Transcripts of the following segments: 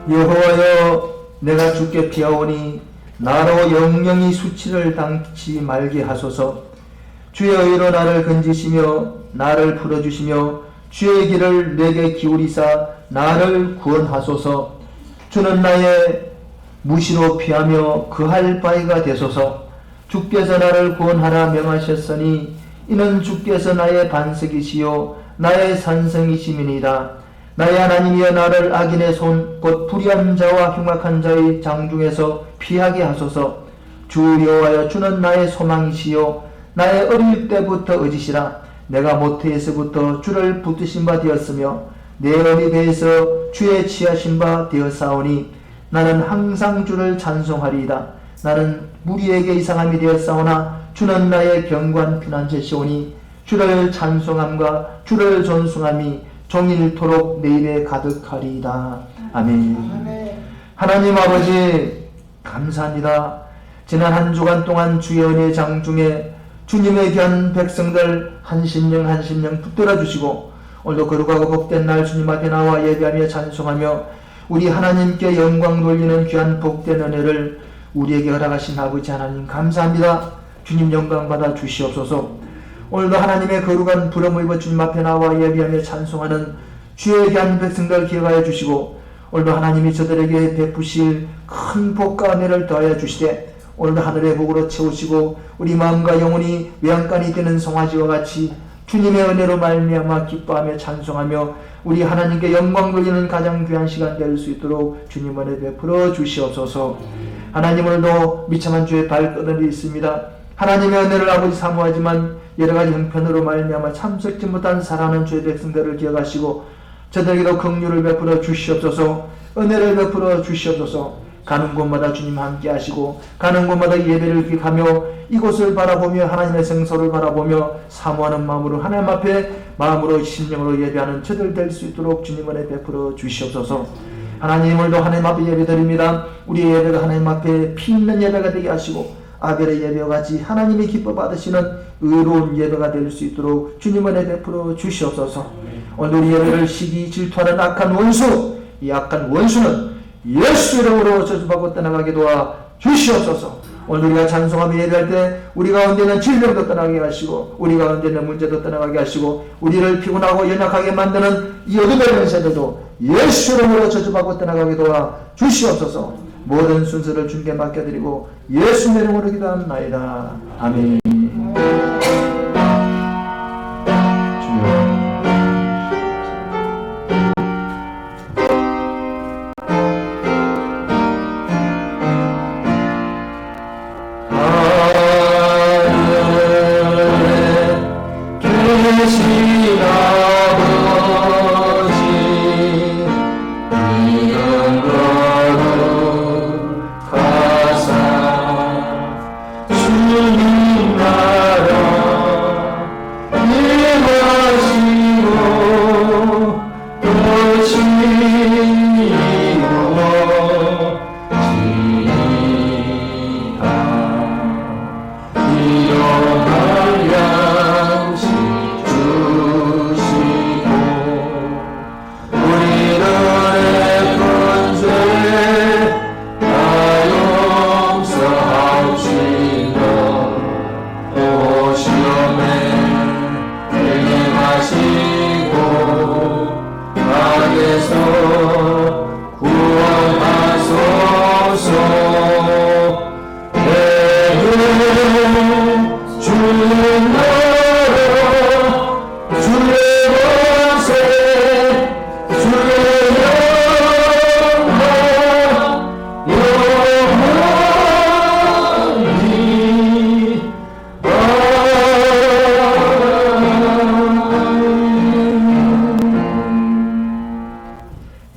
여호와여, 내가 주께 피하오니 나로 영영이 수치를 당치 말게 하소서. 주의 의로 나를 건지시며 나를 풀어주시며 주의 길을 내게 기울이사 나를 구원하소서. 주는 나의 무시로 피하며 그할 바위가 되소서. 주께서 나를 구원하라 명하셨으니 이는 주께서 나의 반석이시요 나의 산성이시미니이다. 나의 하나님이여, 나를 악인의 손 곧 불의한 자와 흉악한 자의 장중에서 피하게 하소서. 주 여호와여, 주는 나의 소망이시요 나의 어릴 때부터 의지시라. 내가 모태에서부터 주를 붙드신 바 되었으며 내 어미 배에서 주의 취하신 바 되었사오니 나는 항상 주를 찬송하리이다. 나는 무리에게 이상함이 되었사오나 주는 나의 견고한 피난처시오니 주를 찬송함과 주를 존숭함이 종일토록 내 입에 가득하리이다. 아멘. 하나님 아버지, 감사합니다. 지난 한 주간 동안 주의 은혜 장중에 주님의 귀한 백성들 한 심령 붙들어 주시고 오늘도 거룩하고 복된 날 주님 앞에 나와 예배하며 찬송하며 우리 하나님께 영광 돌리는 귀한 복된 은혜를 우리에게 허락하신 아버지 하나님 감사합니다. 주님 영광 받아 주시옵소서. 오늘도 하나님의 거룩한 부름을 입어 주님 앞에 나와 예배하며 찬송하는 주의 귀한 백성들 기억하여 주시고 오늘도 하나님이 저들에게 베푸실 큰 복과 은혜를 더하여 주시되 오늘도 하늘의 복으로 채우시고 우리 마음과 영혼이 외양간이 되는 송아지와 같이 주님의 은혜로 말미암아 기뻐하며 찬송하며 우리 하나님께 영광 돌리는 가장 귀한 시간 될 수 있도록 주님 은혜 베풀어 주시옵소서. 하나님, 오늘도 미참한 주의 발걸음이 있습니다. 하나님의 은혜를 아버지 사모하지만 여러가지 형편으로 말미암아 참석지 못한 사랑하는 주의 백성들을 기억하시고 저들에게도 긍휼을 베풀어 주시옵소서. 은혜를 베풀어 주시옵소서. 가는 곳마다 주님 함께 하시고 가는 곳마다 예배를 기억하며 이곳을 바라보며 하나님의 성소를 바라보며 사모하는 마음으로 하나님 앞에 마음으로 심령으로 예배하는 저들 될 수 있도록 주님 은혜 베풀어 주시옵소서. 하나님, 오늘도 하나님 앞에 예배드립니다. 우리의 예배가 하나님 앞에 피 있는 예배가 되게 하시고 아벨의 예배와 같이 하나님이 기뻐 받으시는 의로운 예배가 될 수 있도록 주님 은혜 베풀어 주시옵소서. 오늘 우리 예배를 시기 질투하는 악한 원수, 이 악한 원수는 예수 이름으로 저주받고 떠나가게 도와 주시옵소서. 오늘 우리가 찬송하며 예배할 때 우리 가운데는 질병도 떠나게 하시고 우리 가운데는 문제도 떠나가게 하시고 우리를 피곤하고 연약하게 만드는 이 어둠의 권세들도 예수 이름으로 저주받고 떠나가게 도와 주시옵소서. 모든 순서를 주님께 맡겨드리고 예수 이름으로 기도합나이다. 아멘.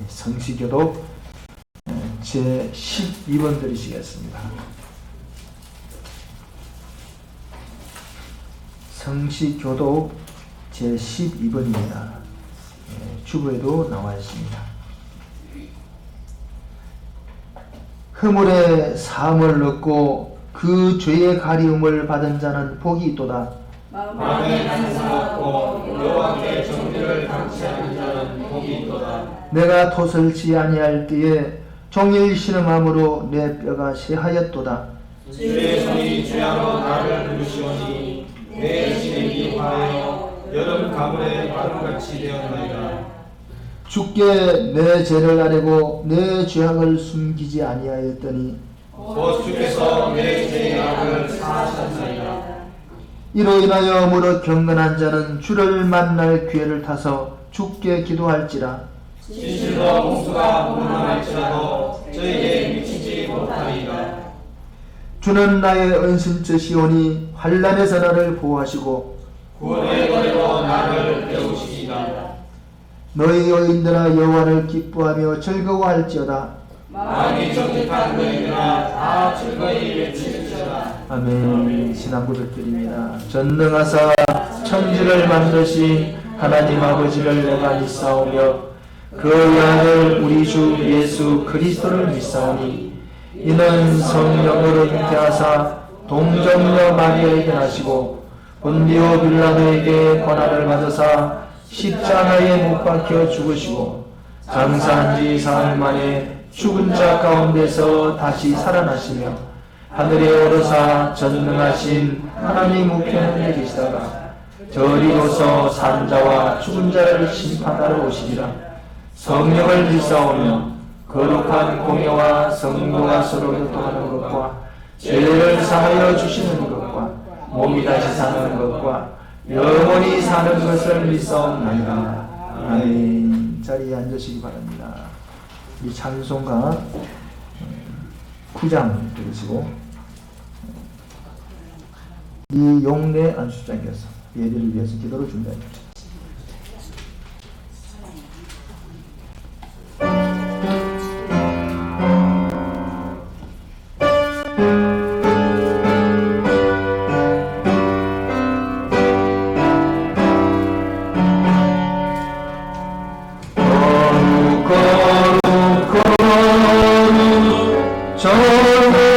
성시교독 제12번 드리시겠습니다. 성시교독 제12번입니다. 주부에도 나와 있습니다. 허물의 사함을 얻고 그 죄의 가리움을 받은 자는 복이 있도다. 마음에 간사하고 여호와께 정죄를 당치하는 자는 복이 있도다. 내가 토설치 아니할 때에 종일 신음함으로 내 뼈가 새하였도다. 주의 손이 주야로 나를 부르시오니 내 진액이 화하여 여름 가물의 마름같이 되었나이다. 주께 내 죄를 아뢰고 내 죄악을 숨기지 아니하였더니 곧 주께서 내 죄악을 사하셨나이다. 이로 인하여 무릇 경건한 자는 주를 만날 기회를 타서 주께 기도할지라. 진실로 홍수가 무능할지라도 저에게 미치지 못하리이다. 주는 나의 은신처시오니 환난에서 나를 보호하시고 구원의 노래로 나를 배우시리이다. 너희 여인들아 여호와를 기뻐하며 즐거워할지어다. 마음이 정직한 너희들아 다 즐거이 외치시리이다. 아멘. 신앙 고백드립니다. 전능하사 천지를 만드신 하나님 아버지를 내가 믿사오며 그의 아들 우리 주 예수 그리스도를 믿사오니 이는 성령으로 잉태하사 동정녀 마리아에게 나시고 본디오 빌라도에게 고난을 받으사 십자가에 못 박혀 죽으시고 장사한 지 사흘 만에 죽은 자 가운데서 다시 살아나시며 하늘에 오르사 전능하신 하나님 우편에 계시다가 저리로서 산자와 죽은 자를 심판하러 오시리라. 성령을 믿사오며 거룩한 공예와 성도가 서로 교통하는 것과 죄를 사하여 주시는 것과 몸이 다시 사는 것과 영원히 사는 것을 믿사옵나이다. 아멘. 자리에 앉으시기 바랍니다. 이 찬송가 9장 들으시고 이 용례 안수장이어서 예배를 위해서 기도를 준비합니다.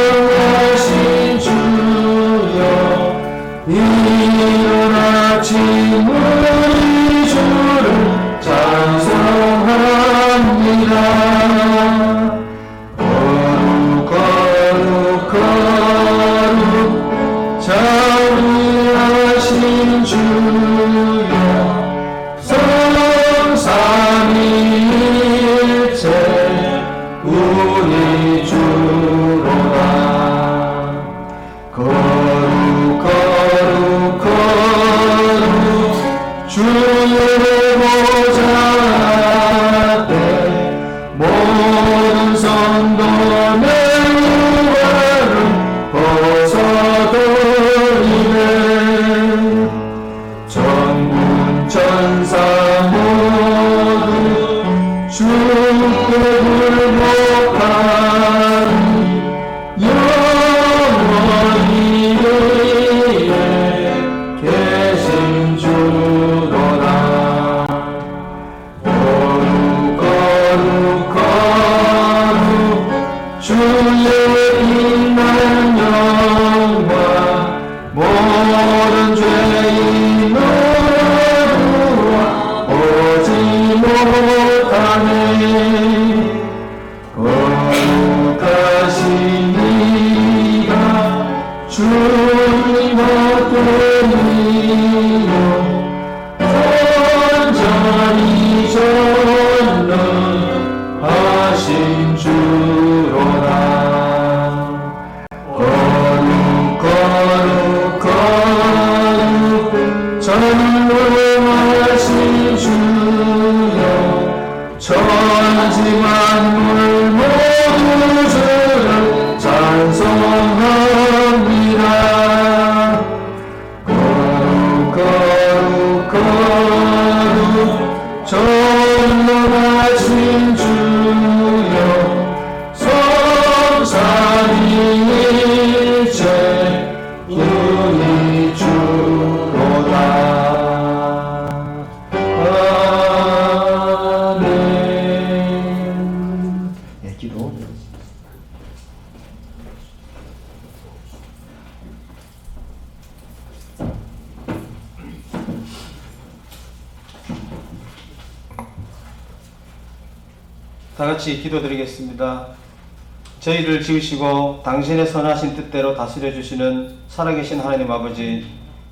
전능하신 주여 이른 아침 우리 주를 찬송합니다. 거룩 거룩 거룩 자비하신 주여 성삼위일체 우리 주로다. 거룩 거룩 거룩 주의 보좌 앞에 모든 성도 맹우가를 벗어돌리네. 전군 천사 모두 주께 굴복하니 영원히 위에 계신 주로다. 거룩 거룩 거룩 주의 빛난 영광 모든 죄인으로 오지 못하네. 거룩하신 이가 주님 어떠니요 온전히 전능하신 주로다. 거룩 거룩 거룩 전능하신 주여 천지 만물 모두 주를 찬송합니다. 거룩 거룩 거룩 전능하신 주여 성삼위일체 우리 주로다. 아멘. 예, 기도. 다 같이 기도드리겠습니다. 저희를 지으시고 당신의 선하신 뜻대로 다스려 주시는 살아계신 하나님 아버지,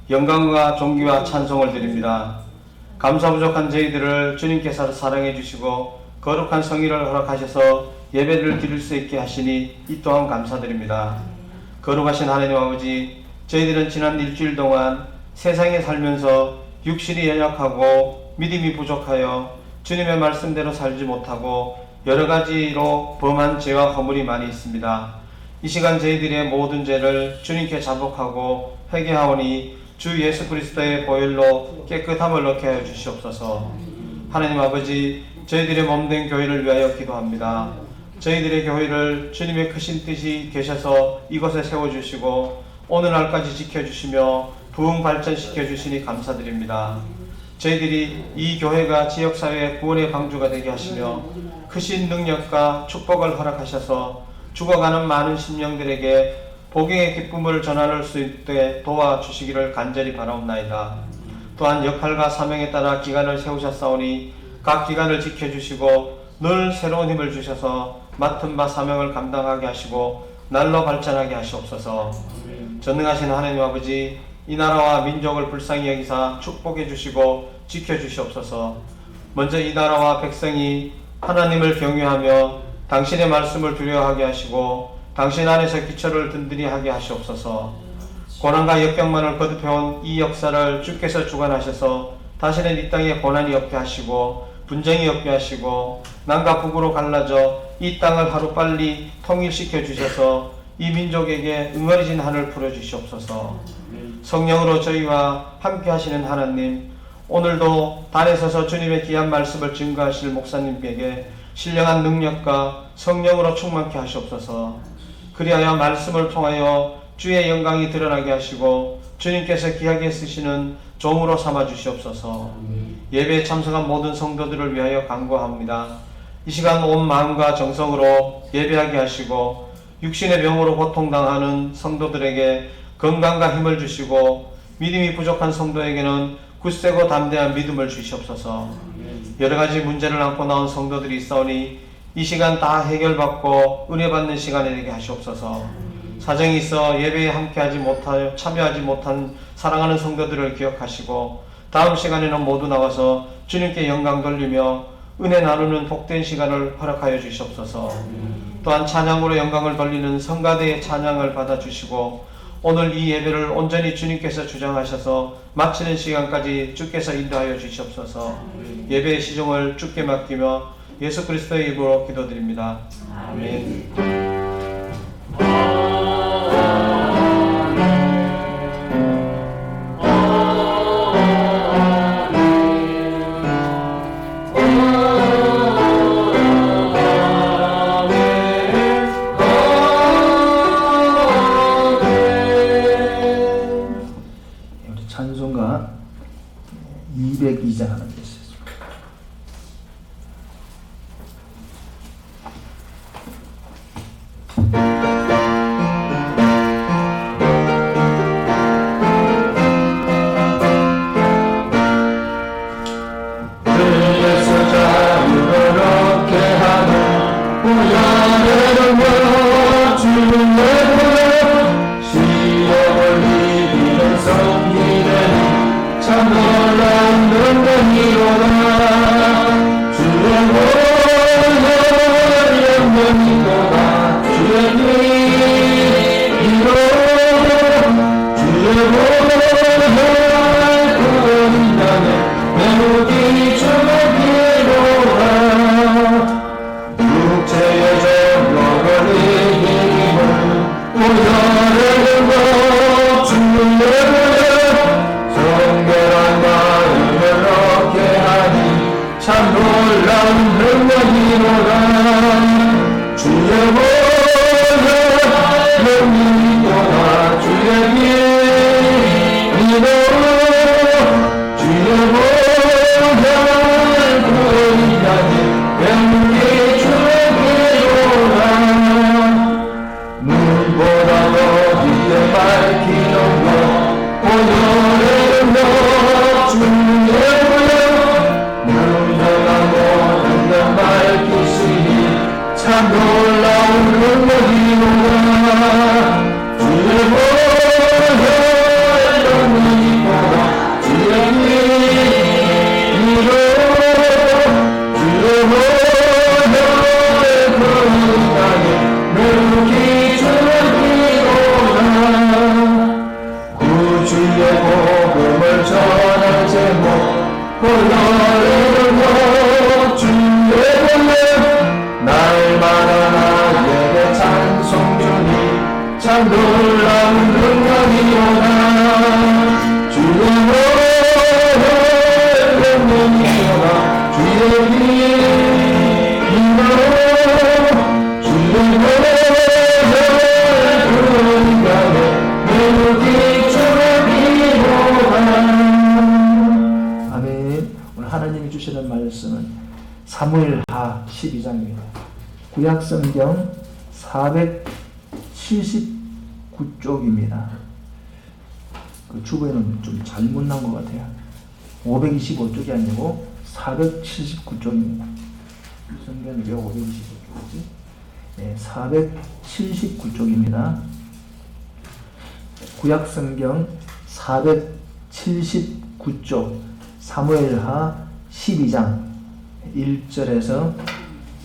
영광과 존귀와 찬송을 드립니다. 감사 부족한 저희들을 주님께서 사랑해 주시고 거룩한 성의를 허락하셔서 예배를 드릴 수 있게 하시니 이 또한 감사드립니다. 거룩하신 하나님 아버지, 저희들은 지난 일주일 동안 세상에 살면서 육신이 연약하고 믿음이 부족하여 주님의 말씀대로 살지 못하고 여러 가지로 범한 죄와 허물이 많이 있습니다. 이 시간 저희들의 모든 죄를 주님께 자복하고 회개하오니 주 예수 그리스도의 보혈로 깨끗함을 얻게 하여 주시옵소서. 하나님 아버지, 저희들의 몸된 교회를 위하여 기도합니다. 저희들의 교회를 주님의 크신 뜻이 계셔서 이곳에 세워주시고 오늘날까지 지켜주시며 부흥 발전시켜 주시니 감사드립니다. 저희들이 이 교회가 지역사회의 구원의 방주가 되게 하시며 크신 능력과 축복을 허락하셔서 죽어가는 많은 심령들에게 복음의 기쁨을 전할 수 있게 도와주시기를 간절히 바라옵나이다. 또한 역할과 사명에 따라 기간을 세우셨사오니 각 기간을 지켜주시고 늘 새로운 힘을 주셔서 맡은 바 사명을 감당하게 하시고 날로 발전하게 하시옵소서. 전능하신 하나님 아버지, 이 나라와 민족을 불쌍히 여기사 축복해 주시고 지켜 주시옵소서. 먼저 이 나라와 백성이 하나님을 경외하며 당신의 말씀을 두려워하게 하시고 당신 안에서 기초를 든든히 하게 하시옵소서. 고난과 역경만을 거듭해온 이 역사를 주께서 주관하셔서 다시는 이 땅에 고난이 없게 하시고 분쟁이 없게 하시고 남과 북으로 갈라져 이 땅을 하루빨리 통일시켜 주셔서 이 민족에게 응어리진 한을 풀어주시옵소서. 성령으로 저희와 함께 하시는 하나님, 오늘도 단에 서서 주님의 귀한 말씀을 증거하실 목사님에게 신령한 능력과 성령으로 충만케 하시옵소서. 그리하여 말씀을 통하여 주의 영광이 드러나게 하시고 주님께서 귀하게 쓰시는 종으로 삼아 주시옵소서. 예배에 참석한 모든 성도들을 위하여 간구합니다. 이 시간 온 마음과 정성으로 예배하게 하시고 육신의 병으로 고통당하는 성도들에게 건강과 힘을 주시고 믿음이 부족한 성도에게는 굳세고 담대한 믿음을 주시옵소서. 여러 가지 문제를 안고 나온 성도들이 있사오니 이 시간 다 해결받고 은혜 받는 시간이 되게 하시옵소서. 사정이 있어 예배에 함께하지 못하여 참여하지 못한 사랑하는 성도들을 기억하시고 다음 시간에는 모두 나와서 주님께 영광 돌리며 은혜 나누는 복된 시간을 허락하여 주시옵소서. 또한 찬양으로 영광을 돌리는 성가대의 찬양을 받아주시고 오늘 이 예배를 온전히 주님께서 주장하셔서 마치는 시간까지 주께서 인도하여 주시옵소서. 예배의 시종을 주께 맡기며 예수 그리스도의 이름으로 기도드립니다. 아멘. 찬송가 202장 하나 드렸습니다. 참 놀라운 능력이로다. 주의 보혈 영광이로다. 주의 피로 주의 보혈 그 땅에 매우 기준이로다. 구주의 복음을 전할 제목 보혈을 주의 보혈 날마다 나에게 찬송 주니 참 놀라운 능력이로다. 주의 보혈 능력이로다. 주의 힘으로 주의 보혈 그 인간의 매우 기준이로다. 아멘. 오늘 하나님이 주시는 말씀은 사무엘하 12장입니다. 구약성경 479쪽입니다. 그 주보에는 좀 잘못 나온 것 같아요. 525쪽이 아니고 479쪽입니다. 성경이 왜 525쪽이지? 네, 479쪽입니다. 구약성경 479쪽 사무엘하 12장 1절에서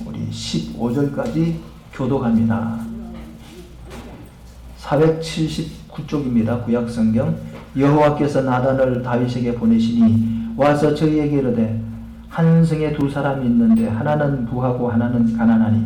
우리 15절까지 교독합니다. 479쪽입니다. 구약성경. 여호와께서 나단을 다윗에게 보내시니 와서 저희에게 이르되 한 성에 두 사람이 있는데 하나는 부하고 하나는 가난하니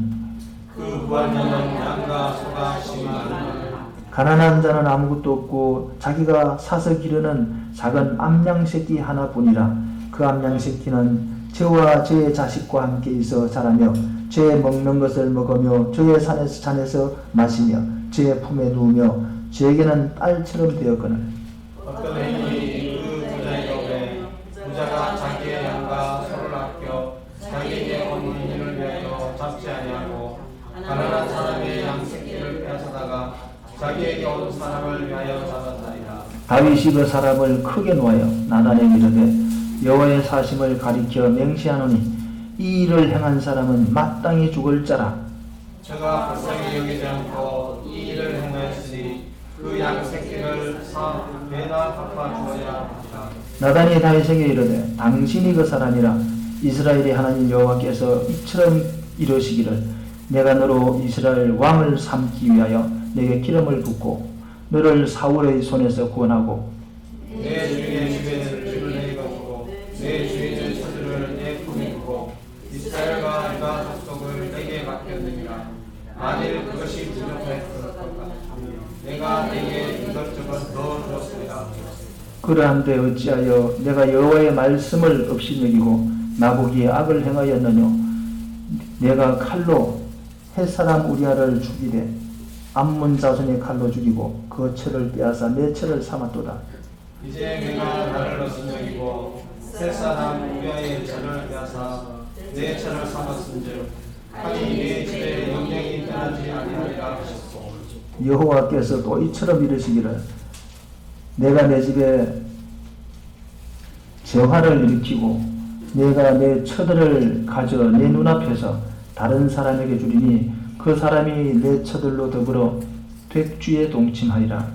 그 부한 자는 양과 소가 심하니 가난한 자는 아무것도 없고 자기가 사서 기르는 작은 암양 새끼 하나뿐이라. 그 암양 새끼는 저와 저의 자식과 함께 있어 자라며 저의 먹는 것을 먹으며 저의 잔에서 마시며 저의 품에 누우며 저에게는 딸처럼 되었거늘. 어떤 행인이 그 부자의 경우에 부자가 자기의 양과 소를 아껴 자기에게 온 인을 위하여 잡지 아니하고 가난한 사람의 양 새끼를 빼앗아다가 자기에게 온 사람을 위하여 잡았나이다. 다윗이 그 사람을 크게 놓아여 나단에게 이르되 여호와의 사심을 가리켜 맹세하노니 이 일을 행한 사람은 마땅히 죽을 자라. 저가 불쌍히 여기지 않고 이 일을 행하였으니 그 양 새끼를 배나 갚아 주어야 합니다. 나단이 다윗에게 이르되 당신이 그 사람이라. 이스라엘의 하나님 여호와께서 이처럼 이러시기를 내가 너로 이스라엘 왕을 삼기 위하여 내게 기름을 붓고 너를 사울의 손에서 구원하고 내 주인의 집에는 집을 내게 거두고 내 주인의 처지를 내 품에 두고 이스라엘과 유다 족속을 내게 맡겼느니라. 만일 그것이 부족했을 것 같으면 내가 내게 이것저것 넣어 주었습니다. 그러한데 어찌하여 내가 여호와의 말씀을 없이 여기고 나보기에 악을 행하였느뇨. 내가 칼로 햇사람 우리아를 죽이되 암몬 자손의 칼로 죽이고 그 철을 빼앗아 내 철을 삼았도다. 이제 내가 나를 어신여기고 셋사람 우리아의 철을 빼앗아 내 철을 삼았은즉 하니 내 집에 영영이 떠나지 아니하리라 하셨소. 여호와께서 또 이처럼 이르시기를 내가 내 집에 재화를 일으키고 내가 내 처들을 가져 내 눈앞에서 다른 사람에게 주리니 그 사람이 내 처들로 더불어 백주에 동침하리라.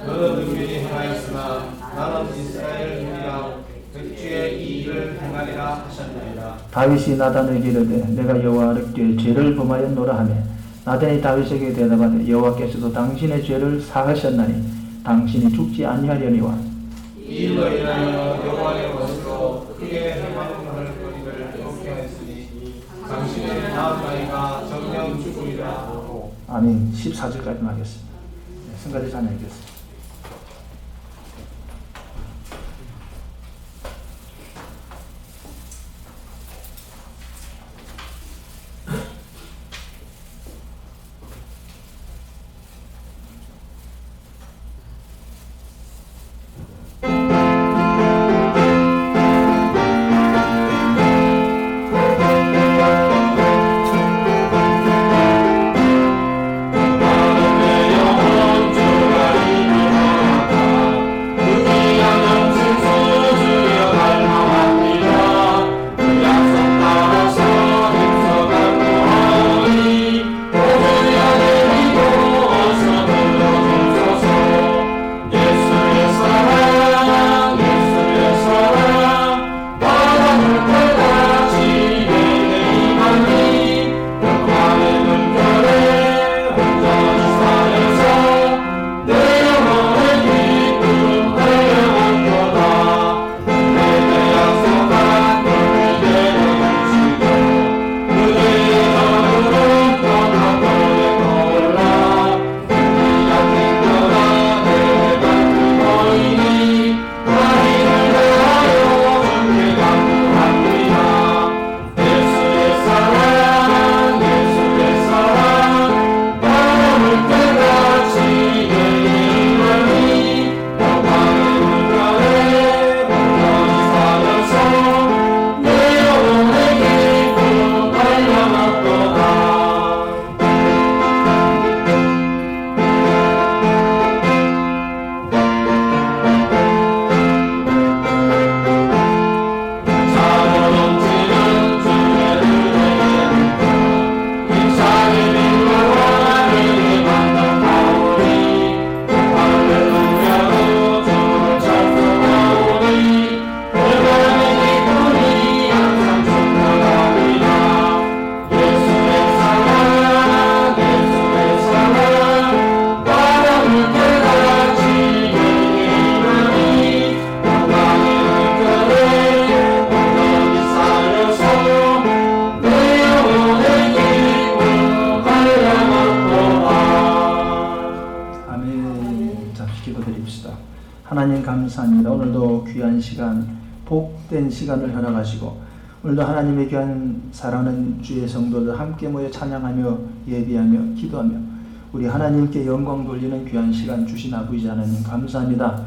너는 능히 행하였으나 나는 이스라엘 누이라 백주의 이 일을 행하리라 하셨나이다. 다윗이 나단에게 이르되 내가 여호와께 죄를 범하였노라 하며 나단이 다윗에게 대답하되 여호와께서도 당신의 죄를 사하셨나니 당신이 죽지 아니하려니와 이 일로 인하여 여호와의 것으로 크게 해방할 거리를 얻게 하였으니 당신의 다음 나이가 정령 죽으리라 하고. 아멘. 14절까지만 하겠습니다. 성가대 찬양하겠습니다. 나는 내 영혼 주가 하나님 감사합니다. 오늘도 귀한 시간, 복된 시간을 허락하시고 오늘도 하나님의 귀한 사랑하는 주의 성도들 함께 모여 찬양하며 예비하며 기도하며 우리 하나님께 영광 돌리는 귀한 시간 주신 아버지 하나님 감사합니다.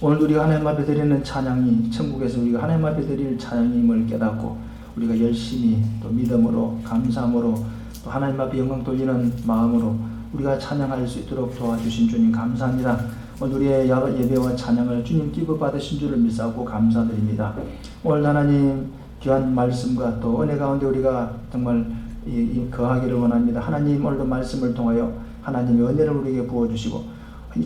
오늘도 우리가 하나님 앞에 드리는 찬양이 천국에서 우리가 하나님 앞에 드릴 찬양임을 깨닫고 우리가 열심히 또 믿음으로 감사함으로 또 하나님 앞에 영광 돌리는 마음으로 우리가 찬양할 수 있도록 도와주신 주님 감사합니다. 오늘 우리의 예배와 찬양을 주님 기뻐 받으신 줄을 믿사오고 감사드립니다. 오늘 하나님 귀한 말씀과 또 은혜 가운데 우리가 정말 거하기를 원합니다. 하나님 오늘도 말씀을 통하여 하나님의 은혜를 우리에게 부어주시고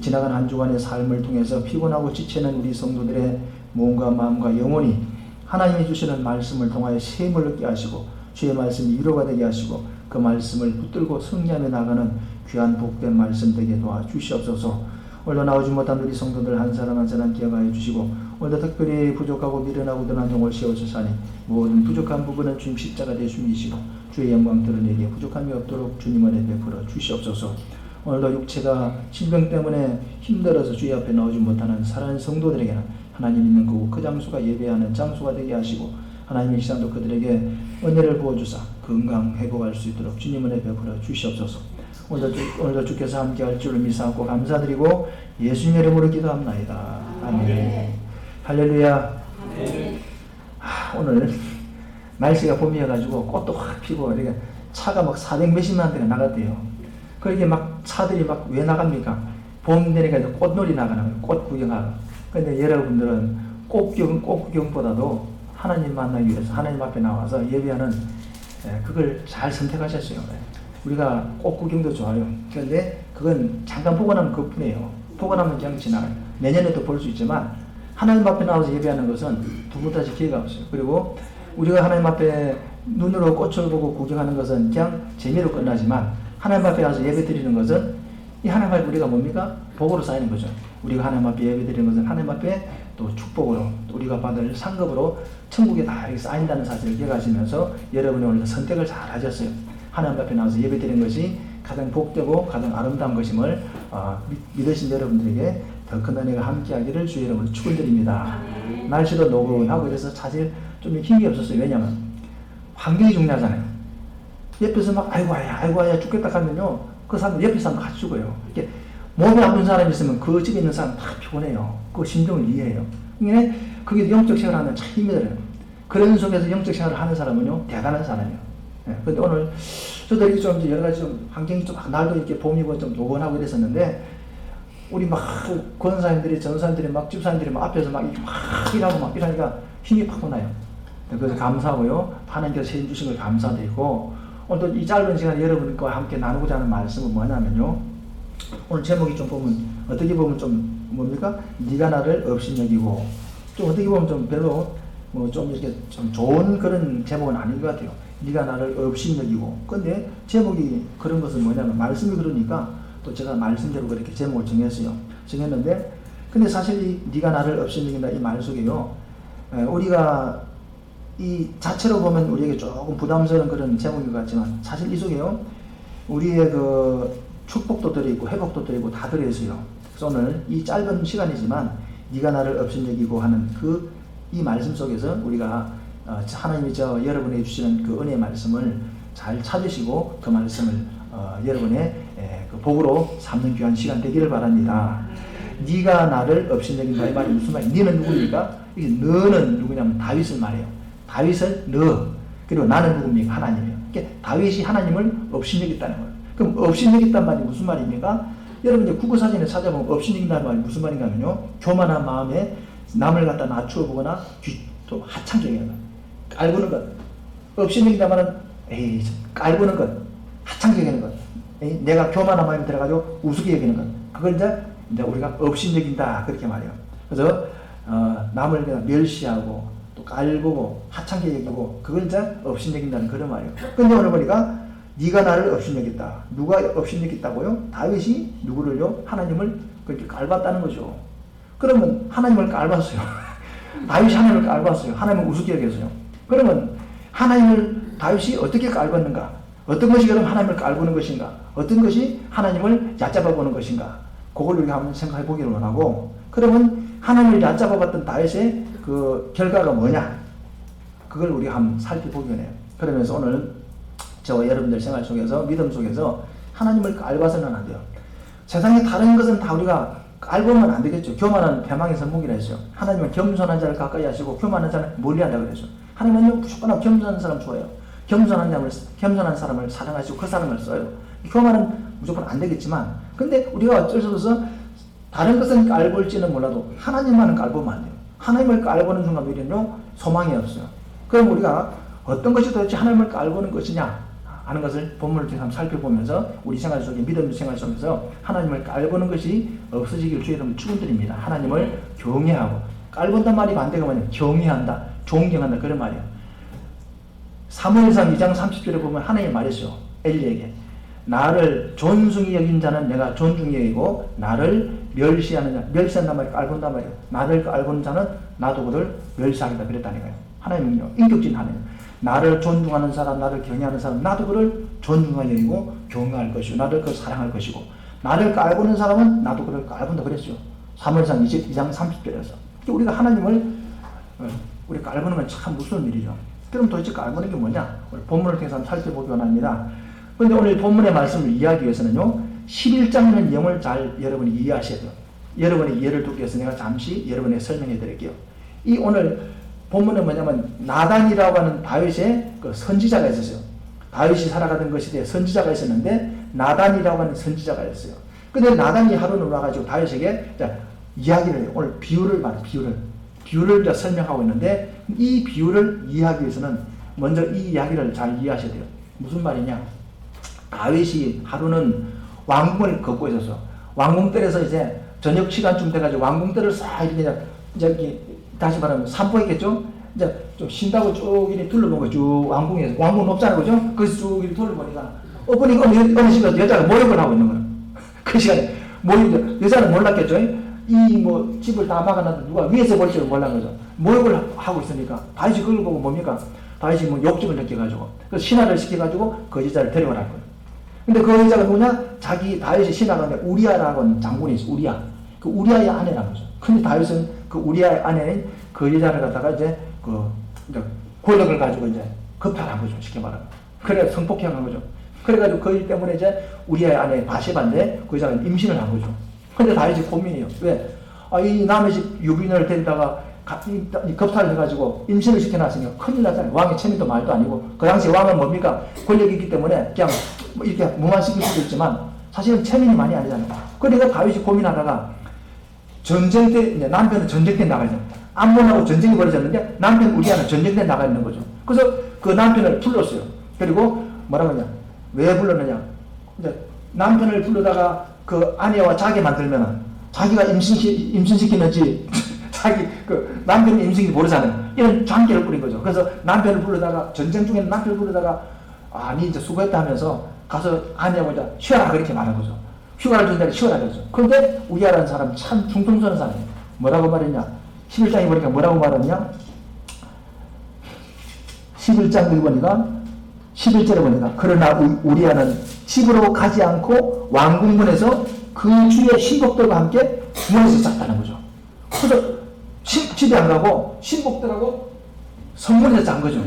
지나간 한 주간의 삶을 통해서 피곤하고 지치는 우리 성도들의 몸과 마음과 영혼이 하나님이 주시는 말씀을 통하여 쉼을 얻게 하시고 주의 말씀이 위로가 되게 하시고 그 말씀을 붙들고 승리하며 나가는 귀한 복된 말씀 되게 도와주시옵소서. 오늘도 나오지 못한 우리 성도들 한 사람 한 사람 기억하여 주시고 오늘도 특별히 부족하고 미련하고 드러난 종을 세워주사니 모든 부족한 부분은 주님 십자가 대주이시고 주의 영광 드러내기에 부족함이 없도록 주님 은혜 베풀어 주시옵소서. 오늘도 육체가 신병 때문에 힘들어서 주의 앞에 나오지 못하는 사랑하는 성도들에게는 하나님 있는 그 장소가 예배하는 장소가 되게 하시고 하나님의 시간도 그들에게 은혜를 부어주사 건강 회복할 수 있도록 주님 은혜 베풀어 주시옵소서. 오늘도 주께서 함께 할 줄을 믿사옵고 감사드리고 예수님 이름으로 기도합나이다. 아멘. 할렐루야. 오늘 날씨가 봄이어가지고 꽃도 확 피고 이렇게 차가 막 400 몇십만 대가 나갔대요. 그렇게 막 차들이 막 왜 나갑니까? 봄 되니까 이제 꽃놀이 나가는 거예요. 꽃 구경하러. 근데 여러분들은 꽃 구경보다도 하나님 만나기 위해서 하나님 앞에 나와서 예배하는 그걸 잘 선택하셨어요. 우리가 꽃 구경도 좋아요. 그런데 그건 잠깐 보고 나면 그뿐이에요. 보고 나면 그냥 지나가요. 내년에도 볼 수 있지만 하나님 앞에 나와서 예배하는 것은 두 번 다시 기회가 없어요. 그리고 우리가 하나님 앞에 눈으로 꽃을 보고 구경하는 것은 그냥 재미로 끝나지만 하나님 앞에 와서 예배 드리는 것은 이 하나님 앞에 우리가 뭡니까? 복으로 쌓이는 거죠. 우리가 하나님 앞에 예배 드리는 것은 하나님 앞에 또 축복으로 또 우리가 받을 상급으로 천국에 다 이렇게 쌓인다는 사실을 기억하시면서 여러분이 오늘 선택을 잘 하셨어요. 하나님 앞에 나와서 예배 드리는 것이 가장 복되고 가장 아름다운 것임을 믿으신 여러분들에게 더 큰 은혜가 함께하기를 주의 이름으로 축원드립니다. 날씨도 노곤하고 그래서 사실 좀 힘이 없었어요. 왜냐하면 환경이 중요하잖아요. 옆에서 막 아이고 아야 죽겠다 하면요 그 사람 옆에 사람 같이 죽어요. 이렇게 몸이 아픈 사람이 있으면 그 집에 있는 사람 다 피곤해요. 그 심정을 이해해요. 그러니까 그게 영적 생활을 하면 참 힘이 들어요. 그런 속에서 영적 생활을 하는 사람은요 대단한 사람이에요. 근데 오늘 저도 이렇게 좀 여러 가지 좀 환경이 좀 날도 이렇게 봄이고 좀 노곤하고 이랬었는데 우리 막 권사님들이 전사님들이 막 집사님들이 막 앞에서 막 일하고 막 이러니까 힘이 팍 나요. 그래서 감사하고요. 하나님께서 세임 주신 걸 감사드리고 오늘 또 이 짧은 시간에 여러분과 함께 나누고자 하는 말씀은 뭐냐면요. 오늘 제목이 좀 보면 어떻게 보면 좀 뭡니까? 네가 나를 업신여기고 좀 어떻게 보면 좀 별로 뭐 좀 이렇게 좀 좋은 그런 제목은 아닌 것 같아요. 네가 나를 업신여기고 근데 제목이 그런 것은 뭐냐면 말씀이 그러니까 또 제가 말씀대로 그렇게 제목을 정했는데 근데 사실 이 네가 나를 업신여긴다 이 말 속에요. 우리가 이 자체로 보면 우리에게 조금 부담스러운 그런 제목인 것 같지만 사실 이 속에요 우리의 그 축복도 들어있고 회복도 들어있고 다 들어있어요. 그래서 오늘 이 짧은 시간이지만 네가 나를 업신여기고 하는 이 말씀 속에서 우리가 하나님이 여러분에게 주시는 그 은혜의 말씀을 잘 찾으시고 그 말씀을 여러분의 그 복으로 삼는 귀한 시간 되기를 바랍니다. 네가 나를 업신여긴다 이 말이 무슨 말이야? 너는 누구입니까? 이게 너는 누구냐면 다윗을 말해요. 다윗은 너 그리고 나는 누굽니까? 하나님이에요. 그러니까 다윗이 하나님을 업신여겼다는 거예요. 그럼 업신여겼다는 말이 무슨 말입니까? 여러분 이제 국어사전에 찾아보면 업신여긴다는 말이 무슨 말인가 하면요 교만한 마음에 남을 갖다 낮추어 보거나 또 하찮게 여기는 것 깔보는 것 업신여긴다는 말은 깔보는 것 하찮게 여기는 것 내가 교만한 마음에 들어가지고 우습게 여기는 것 그걸 이제 우리가 업신여긴다 그렇게 말해요. 그래서 남을 그냥 멸시하고 또 깔보고 하찮게 여기고 그걸 이제 업신여긴다는 그런 말이에요. 근데 오늘 보니까 네가 나를 업신여겼다. 누가 업신여겼다고요? 다윗이 누구를요? 하나님을 그렇게 깔봤다는 거죠. 그러면 하나님을 깔봤어요. 다윗이 하나님을 깔봤어요. 하나님을 우습게 여겼어요. 그러면 하나님을 다윗이 어떻게 깔봤는가? 어떤 것이 그럼 하나님을 깔보는 것인가? 어떤 것이 하나님을 얕잡아 보는 것인가? 그걸 우리가 한번 생각해 보기를 원하고 그러면 하나님을 얕잡아봤던 다윗의 그 결과가 뭐냐? 그걸 우리가 한번 살펴보긴 해요. 그러면서 오늘 저와 여러분들 생활 속에서 믿음 속에서 하나님을 깔봐서는 안 돼요. 세상에 다른 것은 다 우리가 깔보면 안 되겠죠. 교만은 패망의 선목이라 했어요. 하나님은 겸손한 자를 가까이 하시고 교만한 자를 멀리 한다고 그랬죠. 하나님은 무조건 겸손한 사람 좋아해요. 겸손한 사람을 사랑하시고 그 사람을 써요. 교만은 무조건 안 되겠지만, 근데 우리가 어쩔 수 없어서 다른 것은 깔볼지는 몰라도 하나님만은 깔보면 안 돼요. 하나님을 깔보는 순간 우리는요 소망이 없어요. 그럼 우리가 어떤 것이 도대체 하나님을 깔보는 것이냐 하는 것을 본문을 통해서 한번 살펴보면서 우리 생활 속에 믿음 생활 속에서 하나님을 깔보는 것이 없어지길 주의 이름으로 축원드립니다. 하나님을 경외하고, 깔본단 말이 반대가 뭐냐면 경외한다, 존경한다 그런 말이에요. 사무엘상 2장 30절에 보면 하나님이 말했어요. 엘리에게 나를 존중히 여긴 자는 내가 존중히 여기고 나를 멸시하는 자, 멸시한단 말이에요. 깔본단 말이에요. 나를 깔보는 자는 나도 그를 멸시하겠다 그랬다니까요. 하나님은요 인격적인 하나님, 나를 존중하는 사람, 나를 경외하는 사람, 나도 그를 존중하여 여기고 경외할 것이고 나를 그를 사랑할 것이고, 나를 깔보는 사람은 나도 그를 깔본다 그랬죠. 사무엘상 2장 30절에서. 우리가 하나님을 우리 깔보는 건 참 무서운 일이죠. 그럼 도대체 깔보는 게 뭐냐? 오늘 본문을 통해서 한번 살펴보기 원합니다. 그런데 오늘 본문의 말씀을 이해하기 위해서는요 11장의 내용을 잘 여러분이 이해하셔야 돼요. 여러분의 이해를 돕기 위해서 내가 잠시 여러분에게 설명해 드릴게요. 이 오늘 본문은 뭐냐면 나단이라고 하는 다윗의 그 선지자가 있었어요. 다윗이 살아가던 그 시대에 선지자가 있었는데 나단이라고 하는 선지자가 있었어요. 근데 나단이 하루는 와가지고 다윗에게 이야기를 해요. 오늘 비유를 말해요. 비유를 설명하고 있는데 이 비유를 이해하기 위해서는 먼저 이 이야기를 잘 이해하셔야 돼요. 무슨 말이냐? 다윗이 하루는 왕궁을 걷고 있었어. 왕궁뜰에서 이제 저녁 시간쯤 돼가지고 왕궁뜰을 싹 이렇게 이제 다시 말하면 산보했겠죠? 이제 좀 쉰다고 쭉 이렇게 둘러보고 쭉 왕궁에서, 왕궁 높잖아, 그죠? 거기서 쭉 이렇게 둘러보니까, 보니까 어느 시간에 여자가 모욕을 하고 있는 거예요. 그 시간에, 여자는 몰랐겠죠? 이 집을 다 막아놨는데 누가 위에서 볼 줄 몰란 거죠. 모욕을 하고 있으니까, 다윗이 그걸 보고 뭡니까? 다윗이 욕심을 느껴가지고, 그 신하를 시켜가지고 그 여자를 데려오라는 거예요. 근데 그 여자가 누구냐? 다윗의 신하가 우리아라고 하는 장군이 있어, 우리아. 그 우리아의 아내라는 거죠. 근데 다윗은 그 우리아의 아내는 그 여자를 갖다가 이제 권력을 가지고 이제 겁탈한 거죠. 쉽게 말하면. 그래 성폭행한 거죠. 그래가지고 그 일 때문에 이제 우리아의 아내 바세바인데 그 여자가 임신을 한 거죠. 근데 다윗이 고민이에요. 왜? 이 남의 집 유빈을 데리다가 겁탈을 해가지고 임신을 시켜놨으니까 큰일 났잖아요. 왕의 체면도 말도 아니고. 그 당시 왕은 뭡니까? 권력이 있기 때문에 그냥 이렇게 무마시킬 수도 있지만 사실은 체면이 많이 아니잖아요. 그러니까 다윗이 고민하다가 전쟁 때, 이제 남편은 전쟁 때 나가 있는, 암몬하고 전쟁이 벌어졌는데 남편 우리아는 전쟁 때 나가 있는 거죠. 그래서 그 남편을 불렀어요. 그리고 뭐라고 하냐? 왜 불렀느냐? 이제 남편을 불러다가 그 아내와 자게 만들면은 자기가 임신시키는지 자기 그 남편이 임신이 모르잖아요. 이런 장기를 뿌린 거죠. 그래서 남편을 불러다가 전쟁 중에 남편을 불러다가 니 이제 수고했다 하면서 가서 아내하고 이제 쉬어라 그렇게 말한 거죠. 휴가를 준다고 쉬어라 그랬죠. 그런데 우리아라는 사람 참 중통서는 사람이에요. 뭐라고 말했냐? 11장에 보니까 뭐라고 말했냐? 11장 보니까 11절에 보니까 그러나 우리아는 집으로 가지 않고 왕궁문에서 그 주의 신복들과 함께 문에서 잤다는 거죠. 그래서 집에 안 가고 신복들하고 성문에서 잔 거죠.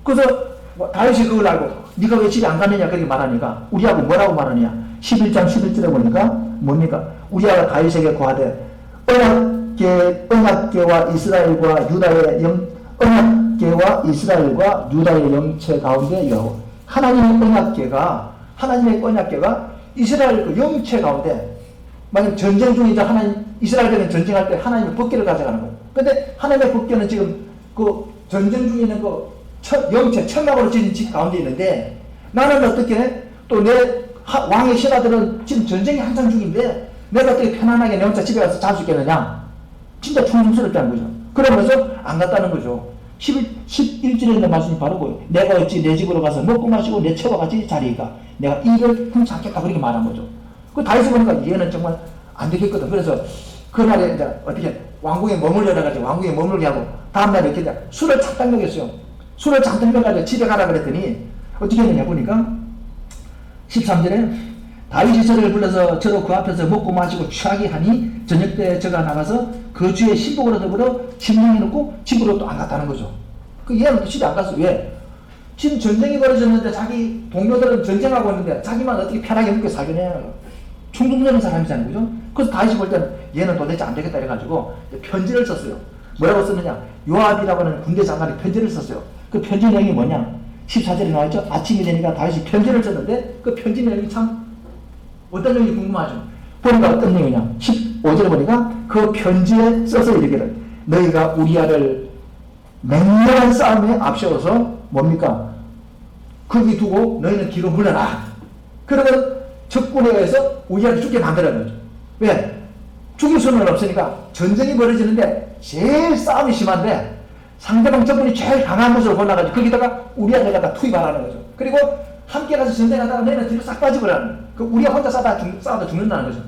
그래서 다윗이 그걸 알고 네가 왜 집에 안 갔느냐 그렇게 말하니까 우리하고 뭐라고 말하느냐? 11장 11절에 보니까 뭡니까? 우리아가 다윗에게 고하되 언약궤와 이스라엘과 유다의 영체 가운데 여호. 하나님의 언약궤가 이스라엘 그 영체 가운데, 만약 전쟁 중에 이제 이스라엘들은 전쟁할 때 하나님의 법궤를 가져가는 거예요. 근데 하나님의 법궤는 지금 그 전쟁 중에 있는 그 영체 천막으로 지은 집 가운데 있는데, 나는 어떻게 또 내 왕의 신하들은 지금 전쟁이 한창 중인데 내가 어떻게 편안하게 내 혼자 집에 가서 잘 수 있겠느냐? 진짜 충성스럽게 한 거죠. 그러면서 안 갔다는 거죠. 11절에 있는 말씀이 바로 뭐예요? 내가 어찌 내 집으로 가서 먹고 마시고 내 처와 같이 자리이까? 내가 이를 훔치 않겠다 그렇게 말한 거죠. 그 다윗이 보니까 얘는 정말 안 되겠거든. 그래서 그날에 이제 어떻게 왕궁에 머물려라 가지고 왕궁에 머물게 하고 다음날에 이렇게 술을 잔뜩 먹였어요. 술을 잔뜩 먹어가지고 집에 가라 그랬더니 어떻게 했느냐 보니까 13절에 다윗이 저를 불러서 저로 그 앞에서 먹고 마시고 취하게 하니 저녁 때 저가 나가서 그 주의 신복으로 더불어 침낭에 넣고 집으로 또 안 갔다는 거죠. 그 얘는 또 집에 안 갔어. 왜? 지금 전쟁이 벌어졌는데 자기 동료들은 전쟁하고 있는데 자기만 어떻게 편하게 먹고 살겠냐. 충동적인 사람이잖아요. 그죠? 그래서 다윗이 볼 때는 얘는 도대체 안 되겠다 해가지고 편지를 썼어요. 뭐라고 썼느냐? 요압이라고 하는 군대 장관이 편지를 썼어요. 그 편지 내용이 뭐냐? 14절에 나와있죠? 아침이 되니까 다윗이 편지를 썼는데 그 편지 내용이 참 어떤 내용이 궁금하죠? 보니까 어떤 내용이냐? 15절에 보니까 그 편지에 써서 이르기를 너희가 우리아를 맹렬한 싸움에 앞세워서 뭡니까? 거기 두고 너희는 뒤로 물러나. 그러면 적군에 의해서 우리아를 죽게 만들어야 거죠. 왜? 죽일 수는 없으니까 전쟁이 벌어지는데 제일 싸움이 심한데 상대방 적군이 제일 강한 것으로 골라가지고 거기다가 우리아를 갖다 투입하라는 거죠. 그리고 함께 가서 전쟁하다가 너희는 뒤로 싹 빠지버라는 그 우리아 혼자 싸우다 죽는다는 거죠.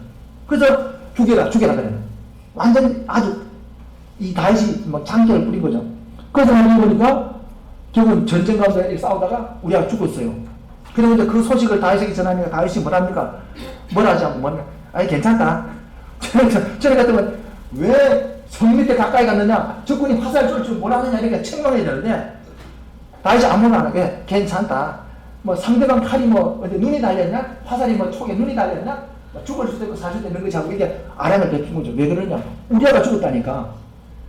그래서 죽여라 그래요. 완전 아주 이 다윗이 막 장기를 뿌린 거죠. 그래서 보니까 결국은 전쟁 가운데 싸우다가 우리아가 죽었어요. 그리고 이제 그 소식을 다윗에게 전하니까 다윗이 뭐랍니까? 뭐라 하지 않고 뭐냐? 아니 괜찮다. 저래 같으면 왜 성 밑에 가까이 갔느냐? 적군이 화살 쏠 줄 몰랐느냐? 이렇게 책망해야 되는데 다윗이 아무나 안 하게 괜찮다. 뭐 상대방 칼이 뭐 어디 눈이 달렸냐? 화살이 뭐 촉에 눈이 달렸냐? 뭐 죽을 수도 있고 살 수도 있는 것이 하고 이게 아량을 베푼 거죠. 왜 그러냐? 우리아가 죽었다니까.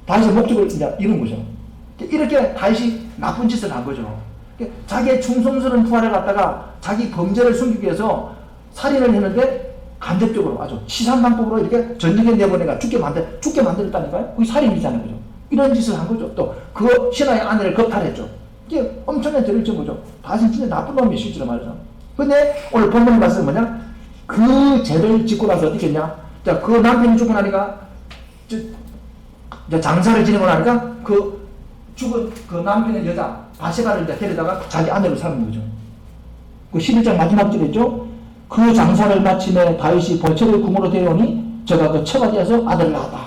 다윗의 목적을 이제 이룬 거죠. 이렇게 다윗이 나쁜 짓을 한 거죠. 자기의 충성스러운 부하를 갖다가 자기 범죄를 숨기기 위해서 살인을 했는데 간접적으로 아주 치산방법으로 이렇게 전쟁에 내보내가 죽게 만들었다니까요. 그게 살인이잖아요. 그죠? 이런 짓을 한 거죠. 또 그 신하의 아내를 겁탈했죠. 이게 엄청난 죄를 진 거죠. 다윗은 진짜 나쁜 놈이 실제로 말이죠. 근데 오늘 본문에 봤을 뭐냐? 그 죄를 짓고 나서 어떻게 했냐? 자, 그 남편이 죽고 나니까 장사를 지내고 나니까 그 죽은 그 남편의 여자 바세바를 이제 데려다가 자기 아내로 삼은 거죠. 그 11장 마지막 절에 있죠. 그 장사를 마침에 다윗이 벌처를 궁으로 데려오니 저가 그 처가 되어서 아들을 낳았다.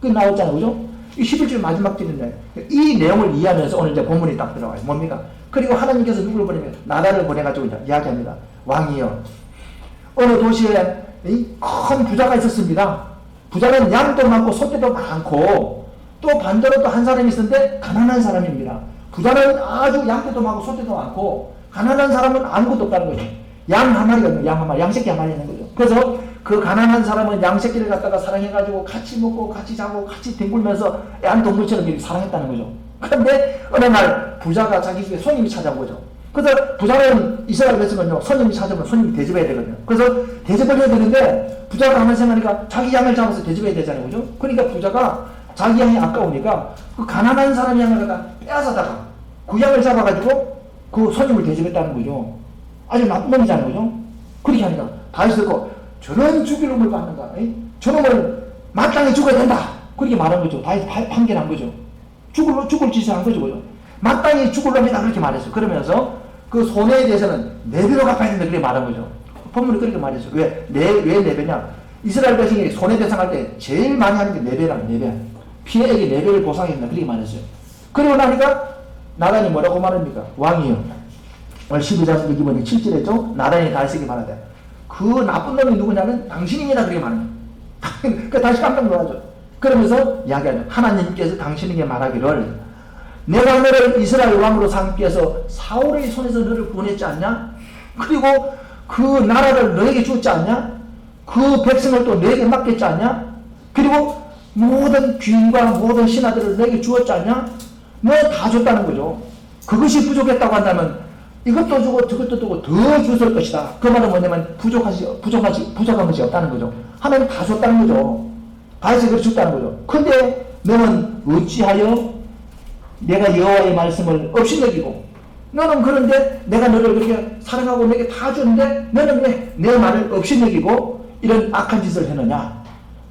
그 나왔잖아요. 그죠? 이 11절 마지막 절인데 이 내용을 이해하면서 오늘 이제 본문이 딱 들어가요. 뭡니까? 그리고 하나님께서 누구를 보내면 나라를 보내가지고 이제 이야기합니다. 왕이여 어느 도시에 큰 부자가 있었습니다. 부자는 양도 많고 소떼도 많고 또 반대로 또 한 사람이 있었는데 가난한 사람입니다. 부자는 아주 양떼도 많고 소떼도 많고 가난한 사람은 아무것도 없다는 거죠. 양 한 마리가 있는 양새끼 한 마리 있는 거죠. 그래서 그 가난한 사람은 양새끼를 갖다가 사랑해가지고 같이 먹고 같이 자고 같이 뒹굴면서 애완동물처럼 이렇게 사랑했다는 거죠. 그런데 어느 날 부자가 자기 집에 손님이 찾아온 거죠. 그래서 부자는 이스라엘 백성은요 손님이 찾아오면 손님이 대접해야 되거든요. 그래서 대접을 해야 되는데 부자가 가만 생각하니까 자기 양을 잡아서 대접해야 되잖아요. 그죠? 그러니까 부자가 자기 양이 아까우니까 그 가난한 사람 양을 갖다 빼앗아다가 그 양을 잡아가지고 그 손님을 대접했다는 거죠. 아주 나쁜 놈이잖아요. 그죠? 그렇게 하니까 다윗이 듣고 저런 죽일 놈을 받는가? 저놈을 마땅히 죽어야 된다. 그렇게 말한 거죠. 다윗이 판결한 거죠. 죽을 짓을 한 거죠. 그죠? 마땅히 죽을 놈이다. 그렇게 말했어요. 그러면서 그 손해에 대해서는 4배로 갚아야 된다. 그렇게 말한 거죠. 본문이 그렇게 말했어요. 왜 4배냐? 이스라엘 백성이 손해배상할 때 제일 많이 하는 게 4배라는 4배. 피해액이 4배를 보상했다. 그렇게 말했어요. 그리고 나니까 나단이 뭐라고 말합니까? 왕이요. 오늘 12장 여기 보니 7절에죠. 나단이 다윗에게 말하되 그 나쁜 놈이 누구냐면 당신입니다. 그렇게 말합니다. 그 다시 깜짝 놀라죠. 그러면서 이야기하죠. 하나님께서 당신에게 말하기를 내가 너를 이스라엘 왕으로 삼기 위해서 사울의 손에서 너를 구원했지 않냐? 그리고 그 나라를 너에게 주었지 않냐? 그 백성을 또 너에게 맡겼지 않냐? 그리고 모든 귀인과 모든 신하들을 너에게 주었지 않냐? 뭐 다 줬다는 거죠. 그것이 부족했다고 한다면 이것도 주고 저것도 주고 더 줬을 것이다. 그 말은 뭐냐면 부족한 것이 없다는 거죠. 하나님 다 줬다는 거죠. 다윗이 그렇게 줬다는 거죠. 근데 너는 어찌하여 내가 여호와의 말씀을 없이 여기고 너는 그런데 내가 너를 그렇게 사랑하고 내게 다 주는데 너는 왜 내 말을 없이 여기고 이런 악한 짓을 했느냐?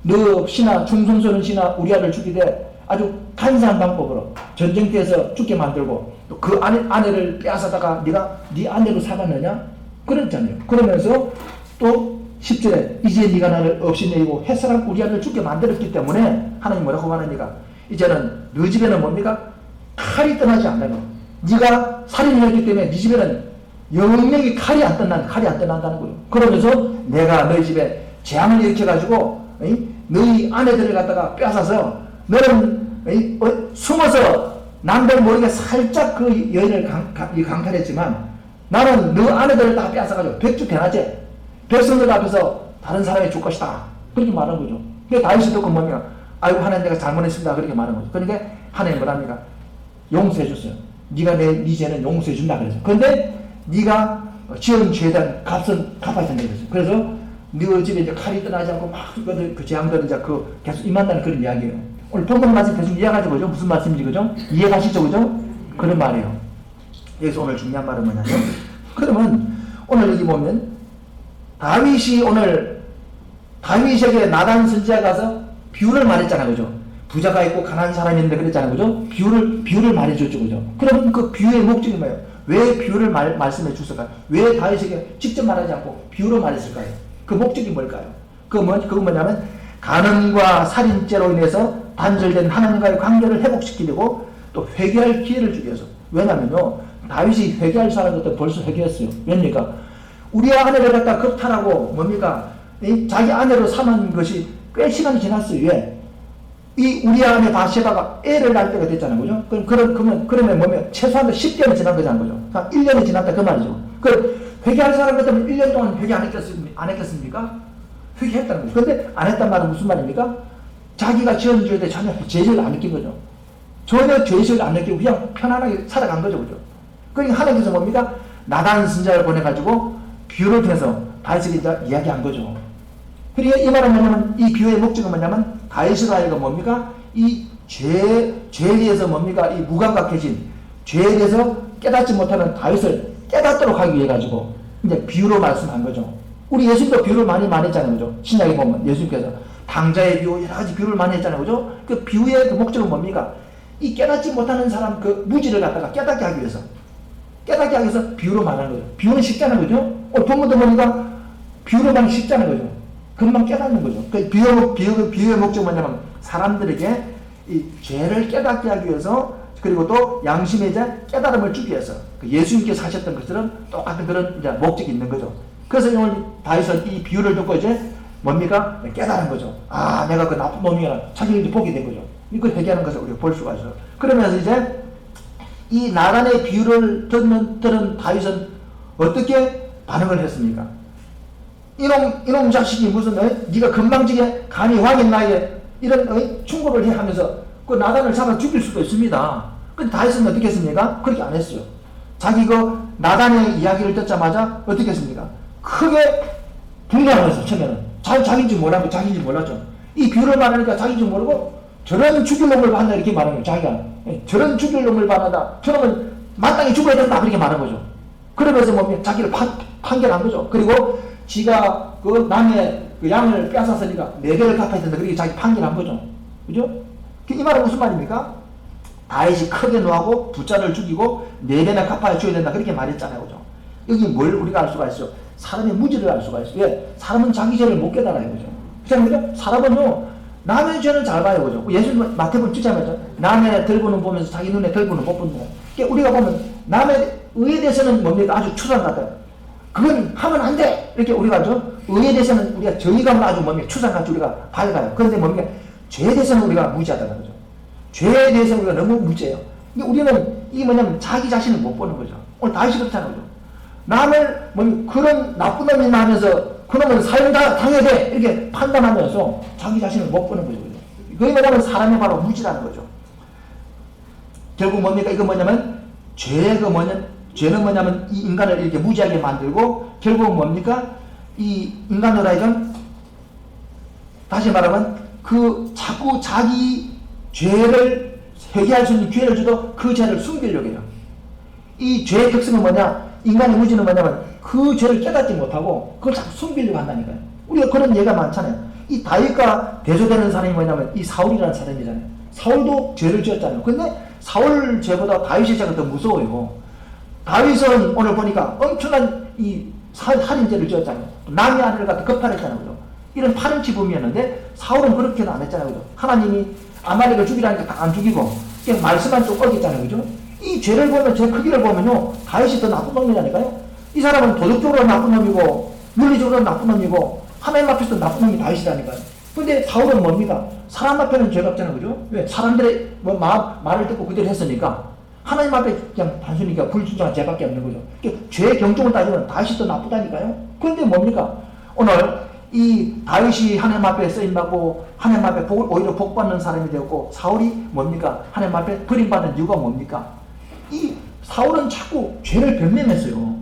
너 신하 충성스러운 신하 우리아를 죽이되 아주 간사한 방법으로 전쟁터에서 죽게 만들고 또 그 아내를 빼앗아다가 네가 네 아내로 삼았느냐? 그랬잖아요. 그러면서 또 10절에 이제 네가 나를 없이 내고 햇사람 우리아를 죽게 만들었기 때문에 하나님 뭐라고 말합니까? 이제는 너 집에는 뭡니까? 칼이 떠나지 않는다. 네가 살인을 했기 때문에 네 집에는 영영이 칼이 안 떠난다는 거예요. 그러면서 내가 너희 집에 재앙을 일으켜가지고 너희 아내들을 갖다가 뺏어서 너는 숨어서 남들 모르게 살짝 그 여인을 강탈했지만 나는 너 아내들을 다 뺏어가지고 백주대낮에 백성들 앞에서 다른 사람이 줄 것이다. 그렇게 말한 거죠. 그러니까 다윗이 듣고 뭐냐, 아이고 하나님 내가 잘못했습니다. 그렇게 말한 거죠. 그러니까 하나님 뭐랍니까? 용서해 줬어요. 네가 네 죄는 용서해 준다 그랬어요. 그런데 네가 지은 죄에 대한 값은 갚아야 된다 그랬어요. 그래서 네 집에 이제 칼이 떠나지 않고 막 그 재앙들은 이제 그 계속 임한다는 그런 이야기예요. 오늘 본문 말씀 대충 이해가지고 그죠? 무슨 말씀인지 그죠? 이해가시죠 그죠? 그런 말이에요. 여기서 오늘 중요한 말은 뭐냐면, 그러면 오늘 여기 보면 다윗에게 나단 선지자가 가서 비유를 말했잖아요 그죠? 부자가 있고 가난한 사람이 있는데 그랬잖아요 그죠? 비유를 말해줬죠 그죠? 그러면 그 비유의 목적이 뭐예요? 왜 비유를 말씀해 주실까요? 왜 다윗에게 직접 말하지 않고 비유로 말했을까요? 그 목적이 뭘까요? 그거 뭐냐면 간음과 살인죄로 인해서 단절된 하나님과의 관계를 회복시키려고 또 회개할 기회를 주기 위해서. 왜냐면요, 다윗이 회개할 사람부터 벌써 회개했어요. 왜입니까? 우리 아내를 갖다 겁탈하고 뭡니까? 자기 아내로 삼은 것이 꽤 시간이 지났어요. 왜? 이 우리 아내 바세바가 애를 낳을 때가 됐잖아요. 그죠? 그러면 뭐면 최소한 10개는 지난 거잖아요. 그죠? 1년이 지났다 그 말이죠. 회개할 사람 같으면 1년 동안 회개 안 했겠습니까? 회개했다는 거죠. 근데 안 했단 말은 무슨 말입니까? 자기가 지은 죄에 대해 전혀 죄를 안 느낀 거죠. 전혀 죄를 안 느끼고 그냥 편안하게 살아간 거죠. 그죠? 그러니까 하나님께서 뭡니까? 나단 선지자를 보내가지고 비유를 통해서 다윗에게 이야기한 거죠. 그러니까 이 말은 뭐냐면, 이 비유의 목적은 뭐냐면, 다윗으로 하여금 뭡니까? 이 죄에 대해서 뭡니까? 이 무감각해진 죄에 대해서 깨닫지 못하는 다윗을 깨닫도록 하기 위해 가지고 이제 비유로 말씀한 거죠. 우리 예수님도 비유를 많이 했잖아요. 그죠? 신약에 보면 예수님께서 당자의 비유, 여러 가지 비유를 많이 했잖아요. 그죠? 그 비유의 그 목적은 뭡니까? 이 깨닫지 못하는 사람 그 무지를 갖다가 깨닫게 하기 위해서 비유로 말하는 거죠. 비유는 쉽잖아요. 그죠? 본문도 보니까 비유로 말하는 쉽잖아요. 그죠? 금방 깨닫는 거죠. 그 비유의 목적은 뭐냐면 사람들에게 이 죄를 깨닫게 하기 위해서, 그리고 또 양심에 이제 깨달음을 주기 위해서, 그 예수님께서 하셨던 것처럼 똑같은 그런 이제 목적이 있는 거죠. 그래서 오늘 다윗은 이 비유를 듣고 이제 뭡니까? 깨달은 거죠. 아, 내가 그 나쁜 놈이야. 자기를 이제 보게 된 거죠. 이거 회개하는 것을 우리가 볼 수가 있어요. 그러면서 이제 이 나단의 비유를 들은 다윗은 어떻게 반응을 했습니까? 이놈 자식이 무슨 네가 건방지게 감히 왕인 나이에 이런 충고를 해 하면서 그 나단을 잡아 죽일 수도 있습니다. 근데 다윗은 어떻게 했습니까? 그렇게 안 했어요. 자기 그 나단의 이야기를 듣자마자 어떻게 했습니까? 크게 분노하면서 처음에는 자기인지 몰랐고 자기인지 몰랐죠. 이 비유를 말하니까 자기인지 모르고 저런 죽일 놈을 봤다 이렇게 말하는 거예요. 자기가 저런 죽일 놈을 봤다. 저놈은 마땅히 죽어야 된다 그렇게 말한 거죠. 그러면서 뭐 자기를 판결한 거죠. 그리고 지가 그 남의 그 양을 뺏었으니까 4배를 갚아야 된다 그렇게 자기 판결한 거죠. 그죠? 이 말은 무슨 말입니까? 다윗이 크게 노하고 부자를 죽이고 4배나 갚아야 줘야 된다 그렇게 말했잖아요. 그죠? 여기 뭘 우리가 알 수가 있어? 사람의 무지를 알 수가 있어요. 왜? 사람은 자기 죄를 못 깨달아요. 그죠? 그죠? 사람은요, 남의 죄는 잘 봐요. 그죠? 예수님 마태복음 7장에 남의 들고는 보면서 자기 눈에 들고는 못 본다. 그러니까 우리가 보면 남의 의에 대해서는 뭡니까? 아주 추상 같아요. 그건 하면 안 돼! 이렇게 우리가 하죠? 의에 대해서는 우리가 정의감을 아주 뭡니까? 추상같이 우리가 밝아요. 그런데 뭡니까? 죄에 대해서는 우리가 무지하다는 거죠. 죄에 대해서는 우리가 너무 무지해요. 근데 우리는 이게 뭐냐면 자기 자신을 못 보는 거죠. 오늘 다윗이 그렇다는 거죠. 남을 그런 나쁜 놈이 나면서 그놈은 사형 당해야 돼! 이렇게 판단하면서 자기 자신을 못 보는 거죠. 그게 뭐냐면 사람이 바로 무지라는 거죠. 결국 뭡니까? 이거 뭐냐면 죄는 뭐냐면 이 인간을 이렇게 무지하게 만들고 결국은 뭡니까? 이 인간으로 하여금 다시 말하면 그 자꾸 자기 죄를 회개할 수 있는 기회를 줘도 그 죄를 숨기려고 해요. 이 죄의 특성은 뭐냐? 인간의 무지는 뭐냐면 그 죄를 깨닫지 못하고 그걸 자꾸 숨기려고 한다니까요. 우리가 그런 예가 많잖아요. 이 다윗과 대조되는 사람이 뭐냐면 이 사울이라는 사람이잖아요. 사울도 죄를 지었잖아요. 근데 사울 죄보다 다윗의 죄가 더 무서워요. 다윗은 오늘 보니까 엄청난 이 살인죄를 지었잖아요. 남의 아내를 갖다 겁탈했잖아요. 그죠? 이런 파렴치범이었는데 사울은 그렇게는 안 했잖아요. 그죠? 하나님이 아말렉을 죽이라니까 다 안 죽이고 그냥 말씀만 좀 어겼잖아요. 그죠? 이 죄를 보면, 죄 크기를 보면요, 다윗이 더 나쁜 놈이라니까요. 이 사람은 도덕적으로 나쁜 놈이고 윤리적으로 나쁜 놈이고 하나님 앞에서도 나쁜 놈이 다윗이라니까요. 근데 사울은 뭡니까? 사람 앞에는 죄가 없잖아요. 그죠? 왜? 사람들의 뭐 말을 듣고 그대로 했으니까 하나님 앞에 그냥 단순히 불순종한 죄밖에 없는 거죠. 죄의 경중을 따지면 다윗이 더 나쁘다니까요. 그런데 뭡니까? 오늘 이 다윗이 하나님 앞에 쓰임받고 하나님 앞에 오히려 복받는 사람이 되었고 사울이 뭡니까? 하나님 앞에 버림받는 이유가 뭡니까? 이 사울은 자꾸 죄를 변명했어요.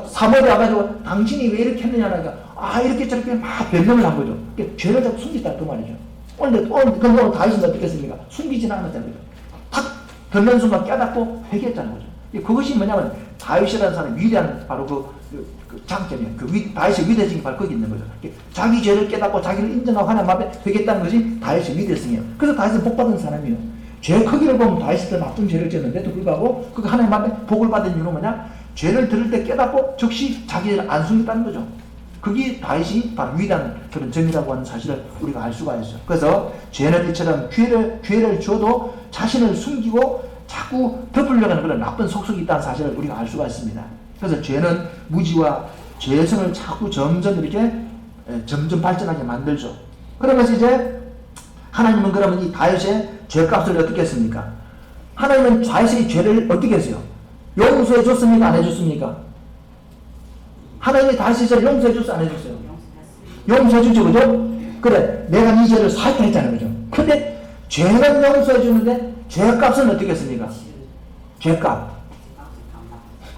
사무엘이 와가지고 당신이 왜 이렇게 했느냐니까 이렇게 저렇게 막 변명을 한 거죠. 죄를 자꾸 숨겼다 그 말이죠. 오늘 다윗은 어떻게 했습니까? 숨기지는 않았다는 거죠. 딱 변명수만 깨닫고 회개했다는 거죠. 그것이 뭐냐면 다윗이라는 사람이 위대한 바로 그 장점이에요. 다윗의 위대성이 바로 거기 있는 거죠. 자기 죄를 깨닫고 자기를 인정하고 하나님 앞에 회개했다는 것이 다윗의 위대성이에요. 그래서 다윗은 복받은 사람이에요. 죄의 크기를 보면 다윗이 더 나쁜 죄를 지었는데도 불구하고 그 하나님 앞에 복을 받은 이유는 뭐냐? 죄를 들을 때 깨닫고 즉시 자기를 안 숨겼다는 거죠. 그게 다윗이 바로 위대한 그런 점이라고 하는 사실을 우리가 알 수가 있어요. 그래서 죄는 이처럼 기회를 줘도 자신을 숨기고 자꾸 덮으려고 하는 그런 나쁜 속성이 있다는 사실을 우리가 알 수가 있습니다. 그래서 죄는 무지와 죄성을 자꾸 점점 이렇게 점점 발전하게 만들죠. 그러면서 이제 하나님은 그러면 이 다윗의 죄값을 어떻게 했습니까? 하나님은 다윗의 죄를 어떻게 했어요? 용서해 줬습니까? 안 해줬습니까? 하나님이 다윗의 죄를 용서해 줬어? 안 해줬어요? 용서해 주죠. 그죠? 그래, 내가 네 죄를 사했다 했잖아요. 그죠? 근데 죄는 용서해 주는데 죄값은 어떻게 했습니까? 죄값.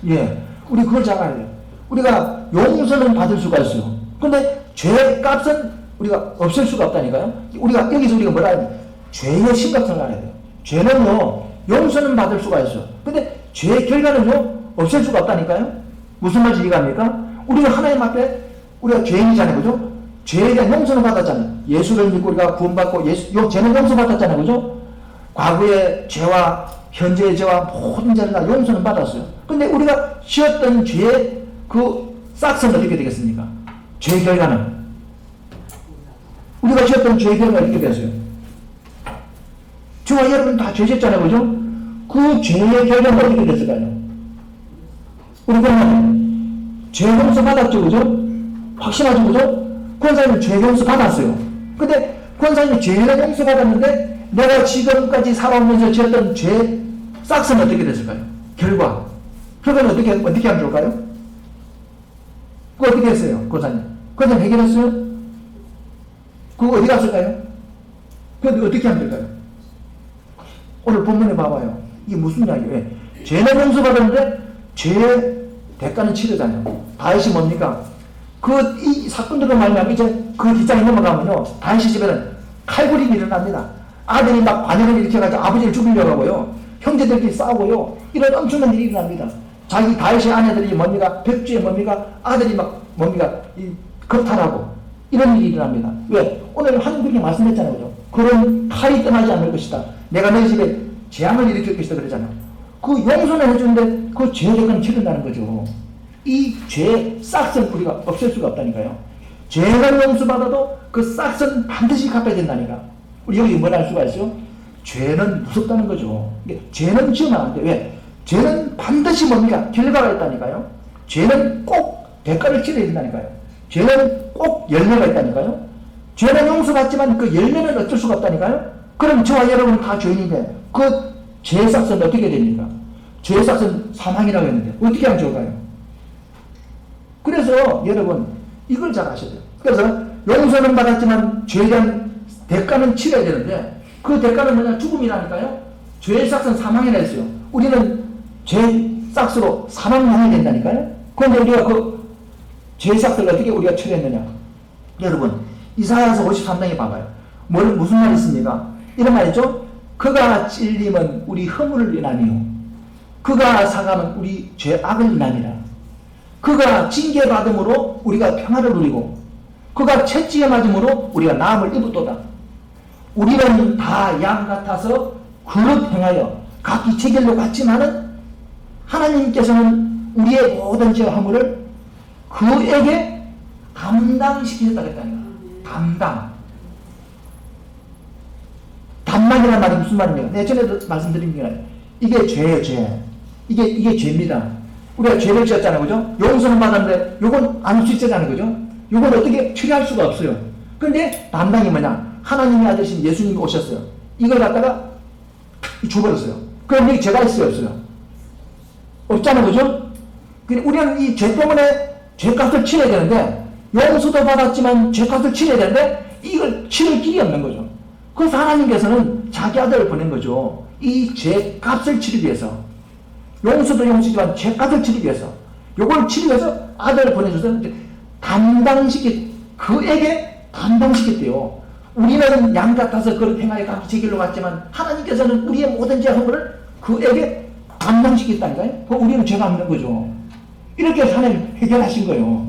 예. 우리 그걸 잘 알아요. 우리가 용서는 받을 수가 있어요. 근데 죄값은 우리가 없앨 수가 없다니까요. 우리가 뭐라 해야 돼? 죄의 심각성을 알아야 돼요. 죄는요, 용서는 받을 수가 있어요. 근데 죄의 결과는요, 없앨 수가 없다니까요. 무슨 말인지 이해갑니까? 우리가 하나님 앞에 우리가 죄인이잖아요. 그죠? 죄에 대한 용서는 받았잖아요. 예수를 믿고 우리가 구원받고 죄는 용서받았잖아요. 그죠? 과거의 죄와 현재의 죄와 모든 죄를 다 용서는 받았어요. 근데 우리가 지었던 죄의 그 싹은 어떻게 되겠습니까? 죄의 결과는? 우리가 지었던 죄의 결과가 어떻게 됐어요? 저와 여러분 다 죄 짓잖아요. 그죠? 그 죄의 결과가 어떻게 됐을까요? 우리 그러면 죄 용서 받았죠. 그죠? 확신하죠. 그죠? 권사님은 죄 용서 받았어요. 근데 권사님이 죄를 용서 받았는데 내가 지금까지 살아오면서 지었던 죄 싹은 어떻게 됐을까요? 결과. 그건 어떻게 하면 좋을까요? 그거 어떻게 했어요? 권사님. 권사님 해결했어요? 그거 어디 갔을까요? 그거 어떻게 하면 될까요? 오늘 본문에 봐봐요. 이게 무슨 이야기예요? 죄는 용서받았는데 죄의 대가는 치르잖아요. 다윗이 뭡니까? 이 사건들로 말미암아 이제 그 뒷장에 넘어가면요, 다윗의 집에는 칼부림이 일어납니다. 아들이 막 반역을 일으켜가지고 아버지를 죽이려고 하고요, 형제들끼리 싸우고요, 이런 엄청난 일이 일어납니다. 자기 다윗의 아내들이 뭡니까? 백주에 뭡니까? 아들이 막 뭡니까? 겁탈하고 이런 일이 일어납니다. 왜? 오늘 하나님 그렇게 말씀했잖아요. 그죠? 그런 칼이 떠나지 않을 것이다. 내가 너희 집에 재앙을 일으킬 것이다 그러잖아요. 그 용서는 해주는데 그 죄의 대가는 치른다는 거죠. 이 죄의 싹은 우리가 없앨 수가 없다니까요. 죄를 용서받아도 그 싹은 반드시 갚아야 된다니까. 우리 여기 뭘 알 수가 있어요? 죄는 무섭다는 거죠. 죄는 지으면 안 돼. 왜? 죄는 반드시 뭡니까? 결과가 있다니까요. 죄는 꼭 대가를 치러야 된다니까요. 죄는 꼭 열매가 있다니까요. 죄는 용서받지만 그 열매는 어쩔 수가 없다니까요. 그럼 저와 여러분은 다 죄인인데 그 죄의 싹은 어떻게 됩니까? 죄의 싹은 사망이라고 했는데 어떻게 하면 좋을까요? 그래서 여러분 이걸 잘 아셔야 돼요. 그래서 용서는 받았지만 죄에 대한 대가는 치러야 되는데 그 대가는 뭐냐? 죽음이라니까요. 죄의 싹은 사망이라 했어요. 우리는 죄의 싹으로 사망을 해야 된다니까요. 그런데 우리가 그 죄의 싹을 어떻게 우리가 처리했느냐? 여러분 이사야서 53장에 봐봐요. 무슨 말이 있습니까? 이런 말 있죠? 그가 찔림은 우리 허물을 인하니요 그가 상함은 우리 죄악을 인하니라. 그가 징계받음으로 우리가 평화를 누리고 그가 채찍에 맞음으로 우리가 나음을 입었도다. 우리는 다 양 같아서 그릇 행하여 각기 제 길로 갔지만은 하나님께서는 우리의 모든 죄와 허물을 그에게 담당시키셨다 그랬다니까. 담당이라는 말이 무슨 말입니까? 내가 전에도 말씀드린 게 이게 죄예요. 죄. 이게 죄입니다. 우리가 죄를 지었잖아요. 그죠? 용서는 받았는데 요건 안 수 있잖아요. 그죠? 요건 어떻게 처리할 수가 없어요. 근데 담당이 뭐냐? 하나님의 아들이신 예수님이 오셨어요. 이걸 갖다가 줘버렸어요. 그럼 여기 죄가 있어요? 없어요? 없잖아요. 그죠? 우리는 이 죄 때문에 죄값을 치러야 되는데 용서도 받았지만 죄값을 치러야 되는데 이걸 치를 길이 없는 거죠. 그래서 하나님께서는 자기 아들을 보낸 거죠. 이 죄값을 치르기 위해서. 용서도 용서지만 죄값을 치르기 위해서. 요걸 치르기 위해서 아들을 보내줘서 그에게 담당시켰대요. 우리는 양 같아서 그릇 행하여 각기 제 길로 갔지만 하나님께서는 우리의 모든 죄 허물을 그에게 담당시켰다니까요. 우리는 죄가 없는 거죠. 이렇게 하나님 해결하신 거예요.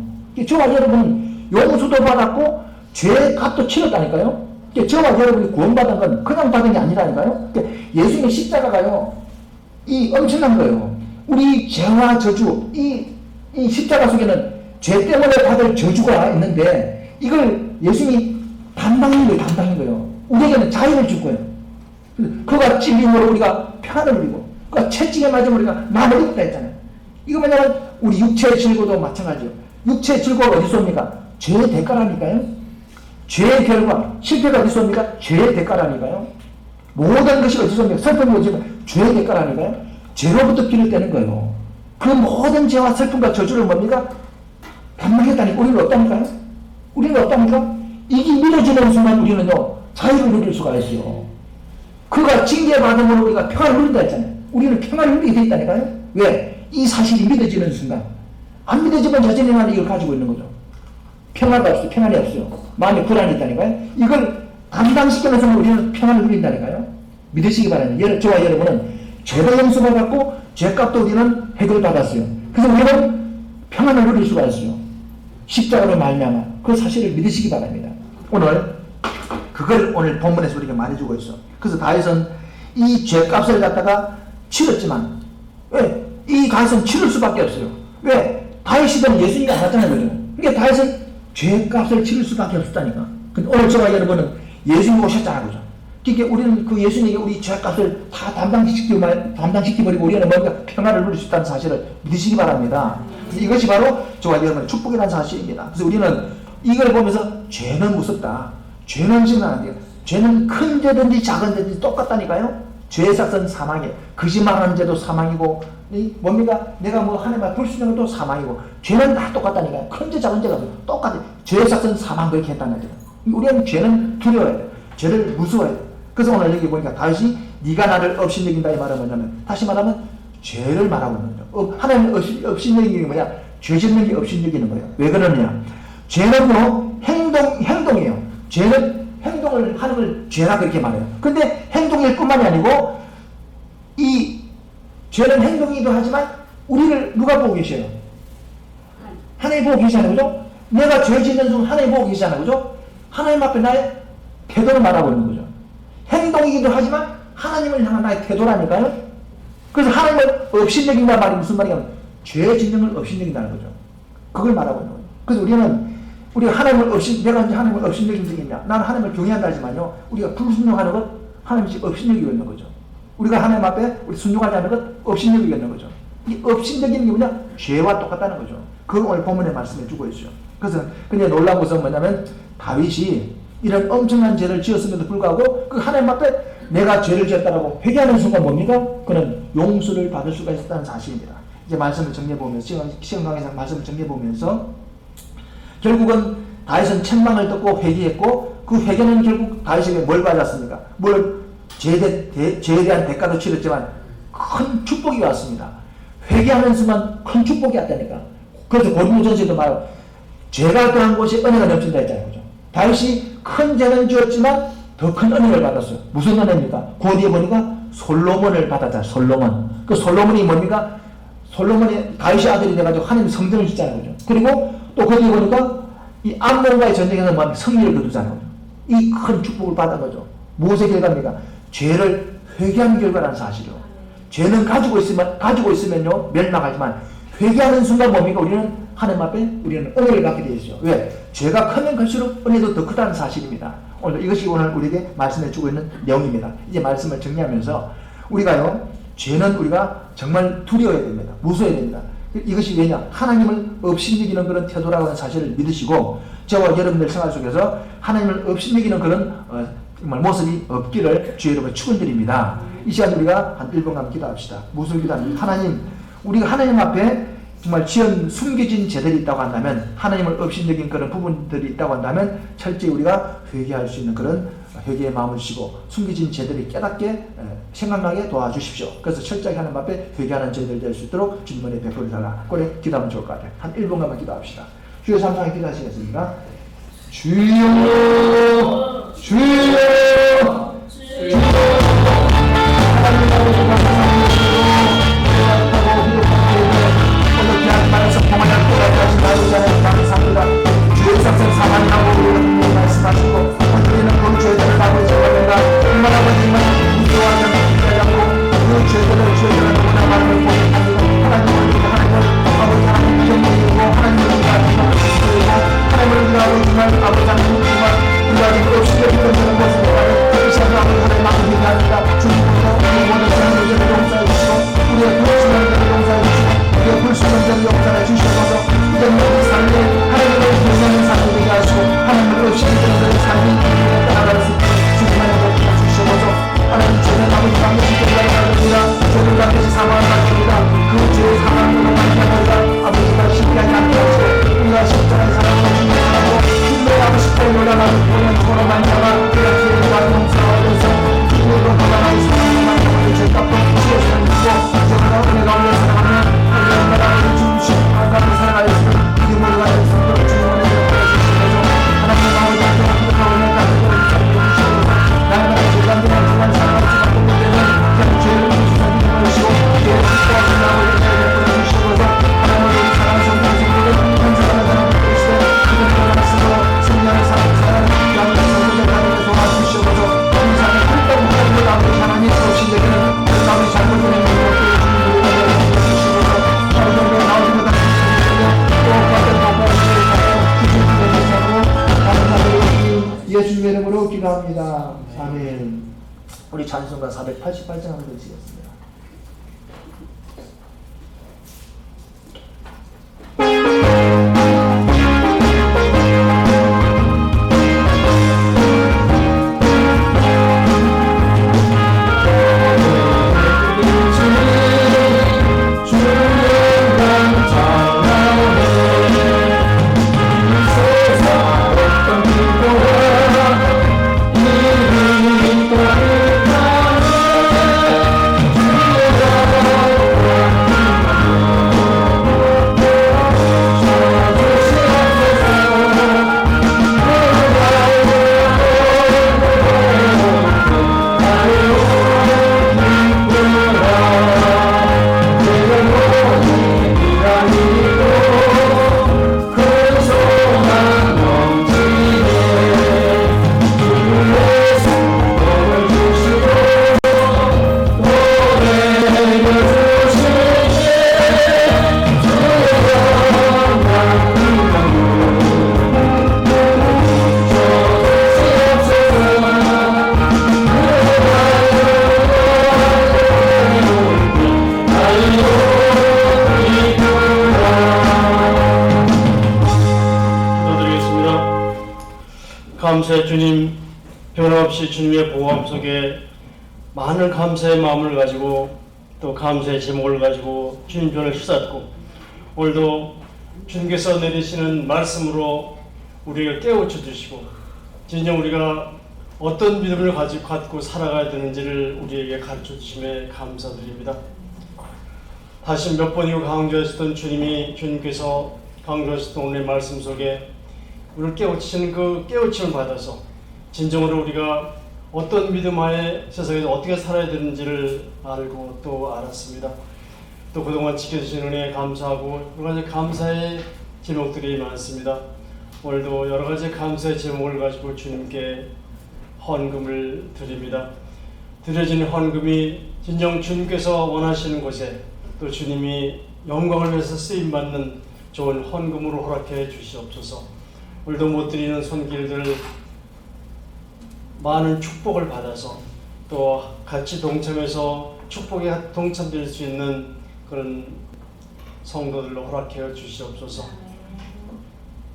저와 여러분은 용서도 받았고 죄값도 치렀다니까요. 저와 여러분이 구원받은 건 그냥 받은 게 아니라니까요. 예수님의 십자가가요, 이 엄청난 거예요. 우리 죄와 저주, 이 십자가 속에는 죄 때문에 받을 저주가 있는데 이걸 예수님이 담당인 거예요. 담당인 거예요. 우리에게는 자유를 줄 거예요. 그가 찔림으로 우리가 평안을 누리고 그가 채찍에 맞으면 우리가 마음을 입다 했잖아요. 이거 뭐냐면 우리 육체의 즐거도 마찬가지예요. 육체의 즐거가 어디서 옵니까? 죄의 대가라니까요. 죄의 결과, 실패가 어디서 옵니까? 죄의 대가라니까요. 모든 것이 어디서 옵니까? 슬픔이 어디서 옵니까? 죄의 대가라니까요. 죄로부터 비롯되는 거예요. 그 모든 죄와 슬픔과 저주를 뭡니까? 담당했다니까. 우리는 없답니까요? 우리는 없답니까? 이게 믿어지는 순간 우리는요, 자유를 누릴 수가 있어요. 그가 징계받음으로 우리가 평안을 누린다 했잖아요. 우리는 평안을 누리게 돼 있다니까요. 왜? 이 사실이 믿어지는 순간. 안 믿어지면 여전히만 이걸 가지고 있는 거죠. 평화가 없어요. 평안이 없어요. 마음에 불안이 있다니까요. 이걸 감당시키는 순간 우리는 평안을 누린다니까요. 믿으시기 바랍니다. 저와 여러분은 죄도 용서받았고 죄값도 우리는 해결받았어요. 그래서 우리는 평안을 누릴 수가 있어요. 십자가로 말미암아 그 사실을 믿으시기 바랍니다. 그걸 오늘 본문에서 우리가 말해주고 있어. 그래서 다윗은 이 죄값을 갖다가 치렀지만 왜? 이 다윗은 치를 수밖에 없어요. 왜? 다윗이든 예수님이 안 왔잖아요. 그죠? 그러니까 다윗은 죄값을 치를 수밖에 없었다니까. 근데 오늘 저와 여러분은 예수님이 오셨잖아요. 그죠? 그러니까 우리는 그 예수님에게 우리 죄값을 다 담당시키버리고 우리는 뭔가 평안을 누릴 수 있다는 사실을 믿으시기 바랍니다. 그래서 이것이 바로 저와 여러분의 축복이라는 사실입니다. 그래서 우리는 이걸 보면서 죄는 무섭다. 죄는 심각한데요. 죄는 큰 죄든지 작은 죄든지 똑같다니까요. 죄의 삭은 사망이에요. 거짓말하는 죄도 사망이고, 뭡니까? 내가 뭐 하나님과 불순종한 것도 사망이고, 죄는 다 똑같다니까요. 큰 죄, 작은 죄가 똑같아요. 죄의 삭은 사망 그렇게 했다는 거죠. 우리는 죄는 두려워야 돼요. 죄를 무서워야 돼요. 그래서 오늘 여기 보니까 다윗이 네가 나를 업신여긴다 이 말은 뭐냐면, 다시 말하면 죄를 말하고 있는 거죠. 하나님 업신여기는 게 뭐냐? 죄 짓는 게 업신여기는 거예요. 왜 그러느냐? 죄는요, 행동이에요. 죄는 행동을 하는 걸 죄라 그렇게 말해요. 근데 행동일 뿐만이 아니고 이 죄는 행동이기도 하지만 우리를 누가 보고 계셔요? 하나님 보고 계시잖아요. 그죠? 내가 죄 짓는 순간 하나님 보고 계시잖아요. 그죠? 하나님 앞에 나의 태도를 말하고 있는 거죠. 행동이기도 하지만 하나님을 향한 나의 태도라니까요. 그래서 하나님을 업신여긴다는 말이 무슨 말이냐면 죄 짓는 걸 업신여긴다는 거죠. 그걸 말하고 있는 거예요. 그래서 우리가 하나님을 내가 이제 하나님을 업신여긴 적이 있냐? 나는 하나님을 경외한다 하지만요, 우리가 불순종하는 것, 하나님이 지금 업신여기고 있는 거죠. 우리가 하나님 앞에 우리 순종하지 않는 것, 업신여기고 있는 거죠. 이 업신여기는 게 뭐냐? 죄와 똑같다는 거죠. 그걸 오늘 본문에 말씀해 주고 있어요. 그래서 근데 놀라운 것은 뭐냐면, 다윗이 이런 엄청난 죄를 지었음에도 불구하고, 그 하나님 앞에 내가 죄를 지었다라고 회개하는 순간 뭡니까? 그는 용서를 받을 수가 있었다는 사실입니다. 이제 말씀을 정리해보면서, 시험 강의에서 말씀을 정리해보면서, 결국은 다윗은 책망을 듣고 회개했고 그 회개는 결국 다윗에게 뭘 받았습니까? 죄에 대한 대가도 치렀지만 큰 축복이 왔습니다. 회개하는 순간 큰 축복이 왔다니까. 그래서 고린도전서에도 말해요. 죄가 더한 곳이 은혜가 넘친다 했잖아요. 그죠? 다윗이 큰 죄는 지었지만 더 큰 은혜를 받았어요. 무슨 은혜입니까? 그 뒤에 보니까 솔로몬을 받았잖아요. 솔로몬. 그 솔로몬이 뭡니까? 솔로몬이 다윗의 아들이 돼가지고 하나님 성전을 짓잖아요. 그죠? 그리고 또 거기 보니까 이 암몬과의 전쟁에서 승리를 거두잖아요. 이 큰 축복을 받은 거죠. 무엇의 결과입니까? 죄를 회개한 결과라는 사실이요. 죄는 가지고 있으면요 멸망하지만 회개하는 순간 뭡니까? 우리는 하나님 앞에 우리는 은혜를 받게 되어 있어요. 왜? 죄가 크면 클수록 은혜도 더 크다는 사실입니다. 오늘 이것이 오늘 우리에게 말씀해 주고 있는 내용입니다. 이제 말씀을 정리하면서 우리가요 죄는 우리가 정말 두려워야 됩니다. 무서워야 됩니다. 이것이 왜냐? 하나님을 업신여기는 그런 태도라고 하는 사실을 믿으시고 저와 여러분들 생활 속에서 하나님을 업신여기는 그런 정말 모습이 없기를 주의 이름으로 축원드립니다. 이 시간 우리가 한 1분간 기도합시다. 무슨 기도합니까? 하나님, 우리가 하나님 앞에 정말 지은 숨겨진 죄들이 있다고 한다면, 하나님을 업신여긴 그런 부분들이 있다고 한다면 철저히 우리가 회개할 수 있는 그런 회개의 마음을 주시고 숨겨진 죄들이 깨닫게 생각나게 도와주십시오. 그래서 철저히 하나님 앞에 회개하는 저희들 될 수 있도록 주님 은혜 베풀어 달라. 그래 기도하면 좋을 것 같아요. 한 1분간만 기도합시다. 주여 삼창에 기도하시겠습니다. 주여 주여 예수님의 이름으로 기도합니다. 아멘. 우리 찬송가 488장 한번 드리겠습니다. 감사의 주님, 변함없이 주님의 보호함 속에 많은 감사의 마음을 가지고 또 감사의 제목을 가지고 주님 편을 휘젓고 오늘도 주님께서 내리시는 말씀으로 우리를 깨우쳐 주시고 진정 우리가 어떤 믿음을 갖고 살아가야 되는지를 우리에게 가르쳐 주심에 감사드립니다. 다시 몇 번이고 강조하셨던 주님께서 강조하셨던 오늘의 말씀 속에 우리를 깨우치시는 그 깨우침을 받아서 진정으로 우리가 어떤 믿음 하에 세상에서 어떻게 살아야 되는지를 알고 또 알았습니다. 또 그동안 지켜주신 은혜에 감사하고 여러 가지 감사의 제목들이 많습니다. 오늘도 여러 가지 감사의 제목을 가지고 주님께 헌금을 드립니다. 드려진 헌금이 진정 주님께서 원하시는 곳에 또 주님이 영광을 위해서 쓰임받는 좋은 헌금으로 허락해 주시옵소서. 오늘도 못 드리는 손길들 많은 축복을 받아서 또 같이 동참해서 축복에 동참될 수 있는 그런 성도들로 허락하여 주시옵소서.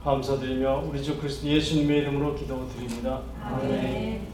감사드리며 우리 주 그리스도 예수님의 이름으로 기도드립니다. 아멘.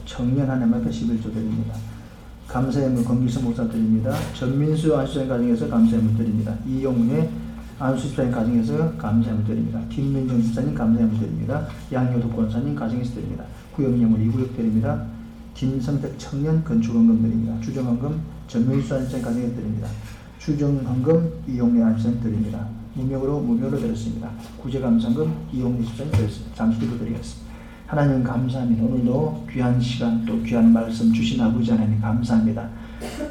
청년 하나님 앞에 11조 드립니다. 감사의 물 권기수 목사 드립니다. 전민수 안수사님 가정에서 감사의 물 드립니다. 이용래 안수집사님 가정에서 감사의 물 드립니다. 김민정 집사님 감사의 물 드립니다. 양효독 권사님 가정에서 드립니다. 구역령을 2구역 드립니다. 김성택 청년 건축원금 드립니다. 주정원금 전민수 안수사님 가정에서 드립니다. 추정헌금 이용래 안수사님 드립니다. 무명으로 드렸습니다. 구제감사금 이용래 집사님 드렸습니다. 잠시 기도드리겠습니다. 하나님 감사합니다. 오늘도 귀한 시간 또 귀한 말씀 주신 아버지 하나님 감사합니다.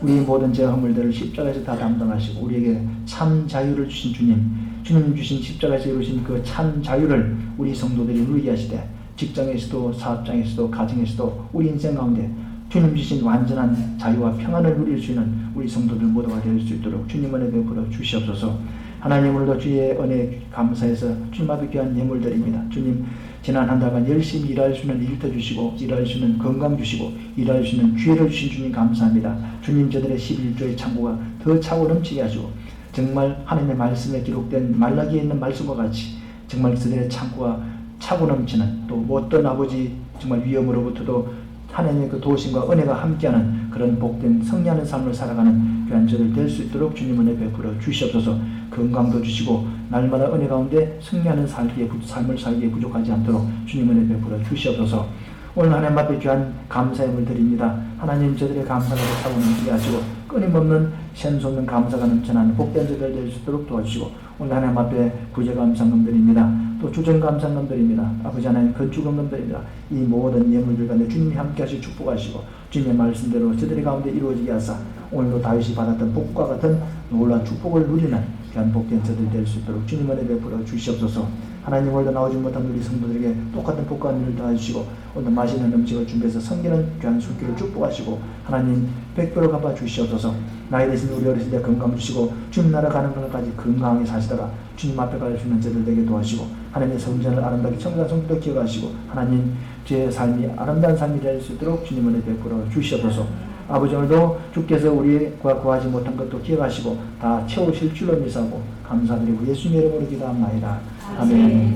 우리 모든 죄 허물들을 십자가에서 다 담당하시고 우리에게 참 자유를 주신 주님 주신 십자가에서 이루신 그 참 자유를 우리 성도들이 누리게 하시되 직장에서도 사업장에서도 가정에서도 우리 인생 가운데 주님 주신 완전한 자유와 평안을 누릴 수 있는 우리 성도들 모두가 될 수 있도록 주님 은혜 베풀어 주시옵소서. 하나님 오늘도 주의 은혜 감사해서 주님 앞에 귀한 예물 드립니다. 주님 지난 한 달간 열심히 일할 수 있는 일터 주시고 일할 수 있는 건강 주시고 일할 수 있는 기회를 주신 주님 감사합니다. 주님 저들의 11조의 창고가 더 차고 넘치게 하시고 정말 하나님의 말씀에 기록된 말라기에 있는 말씀과 같이 정말 그들의 창고가 차고 넘치는 또 어떤 아버지 정말 위험으로부터도 하나님의 그 도우심과 은혜가 함께하는 그런 복된 승리하는 삶을 살아가는 귀한 저들 될 수 있도록 주님 은혜 베풀어 주시옵소서. 건강도 주시고 날마다 은혜 가운데 승리하는 삶을 살기에 부족하지 않도록 주님 은혜 베풀어 주시옵소서. 오늘 하나님 앞에 귀한 감사의 물 드립니다. 하나님 저들의 감사가 차고 넘치게 하시고 끊임없는 샘솟는 감사가 넘쳐나는 복된 저들 될 수 있도록 도와주시고 오늘 하나님 앞에 구제감사금 드립니다. 또 주정감사금 드립니다. 아버지 하나님 건축금 드립니다. 이 모든 예물들 가운데 주님이 함께 하시고 축복하시고 주님의 말씀대로 저들의 가운데 이루어지게 하사 오늘도 다윗이 받았던 복과 같은 놀라운 축복을 누리는 귀한 복된 저들 될 수 있도록 주님 은혜 베풀어 주시옵소서. 하나님 오늘도 나오지 못한 우리 성도들에게 똑같은 복과 은혜를 더하시고 오늘도 맛있는 음식을 준비해서 섬기는 귀한 손길을 축복하시고 하나님 백배로 갚아 주시옵소서. 나이 드신 우리 어르신들 건강 주시고 주님 나라 가는 것까지 건강하게 사시다가 주님 앞에 갈 수 있는 저들 되게 도와주시고 하나님의 성전을 아름답게 청결한 성도도 기억하시고 하나님 제 삶이 아름다운 삶이 될 수 있도록 주님 은혜 베풀어 주시옵소서. 아버지 오늘도 주께서 우리가 구하지 못한 것도 기억하시고 다 채우실 줄로 믿사고 감사드리고 예수님의 이름으로 기도합니다. 아멘.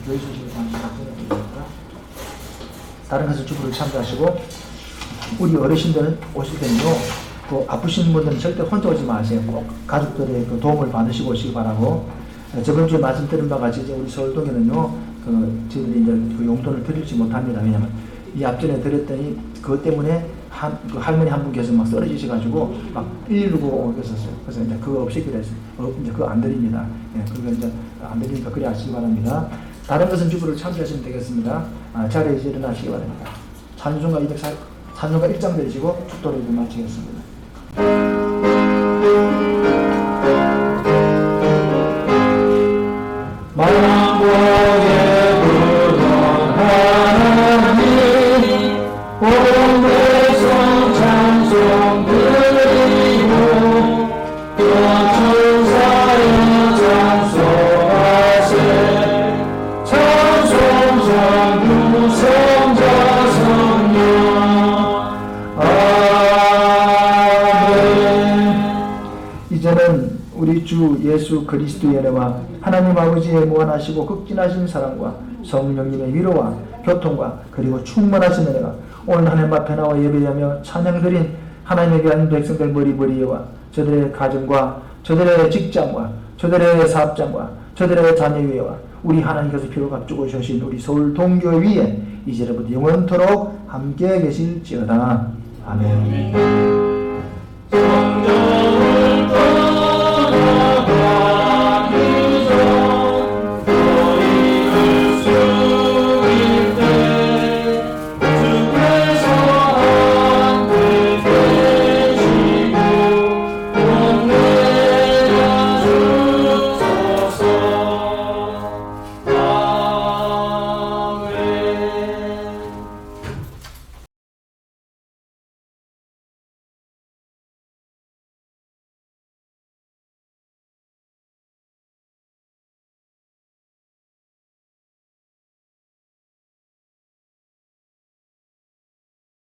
교회 소식을 잠시 전해드립니다. 다른 것을 주부를 참조하시고 우리 어르신들 오실 때는요 그 아프신 분들은 절대 혼자 오지 마세요. 꼭 가족들의 그 도움을 받으시고 오시기 바라고. 저번 주에 말씀드린 바와 같이 이제 우리 서울동에는요 저희들이 이제 그 용돈을 드리지 못합니다. 왜냐면 이 앞전에 드렸더니 그것 때문에 그 할머니 한 분께서 막 쓰러지셔가지고 막 119 오셨었어요. 그래서 이제 그거 없이 그랬어요. 이제 그거 안 드립니다. 예, 그거 이제 안 드리니까 그래 하시기 바랍니다. 다른 것은 주부를 참조하시면 되겠습니다. 자리에서 일어나시기 바랍니다. 찬송가 1장 드리시고 축도를 마치겠습니다. 만국의 우리 주 예수 그리스도의 은혜와 하나님 아버지의 무한하시고 극진하신 사랑과 성령님의 위로와 교통과 그리고 충만하신 은혜가 오늘 하나님 앞에 나와 예배하며 찬양드린 하나님의 귀한 백성들 머리머리와 저들의 가정과 저들의 직장과 저들의 사업장과 저들의 자녀 위에와 우리 하나님께서 피로 값주고 주신 우리 서울 동교 위에 이제부터 영원토록 함께 계실지어다. 아멘. 성령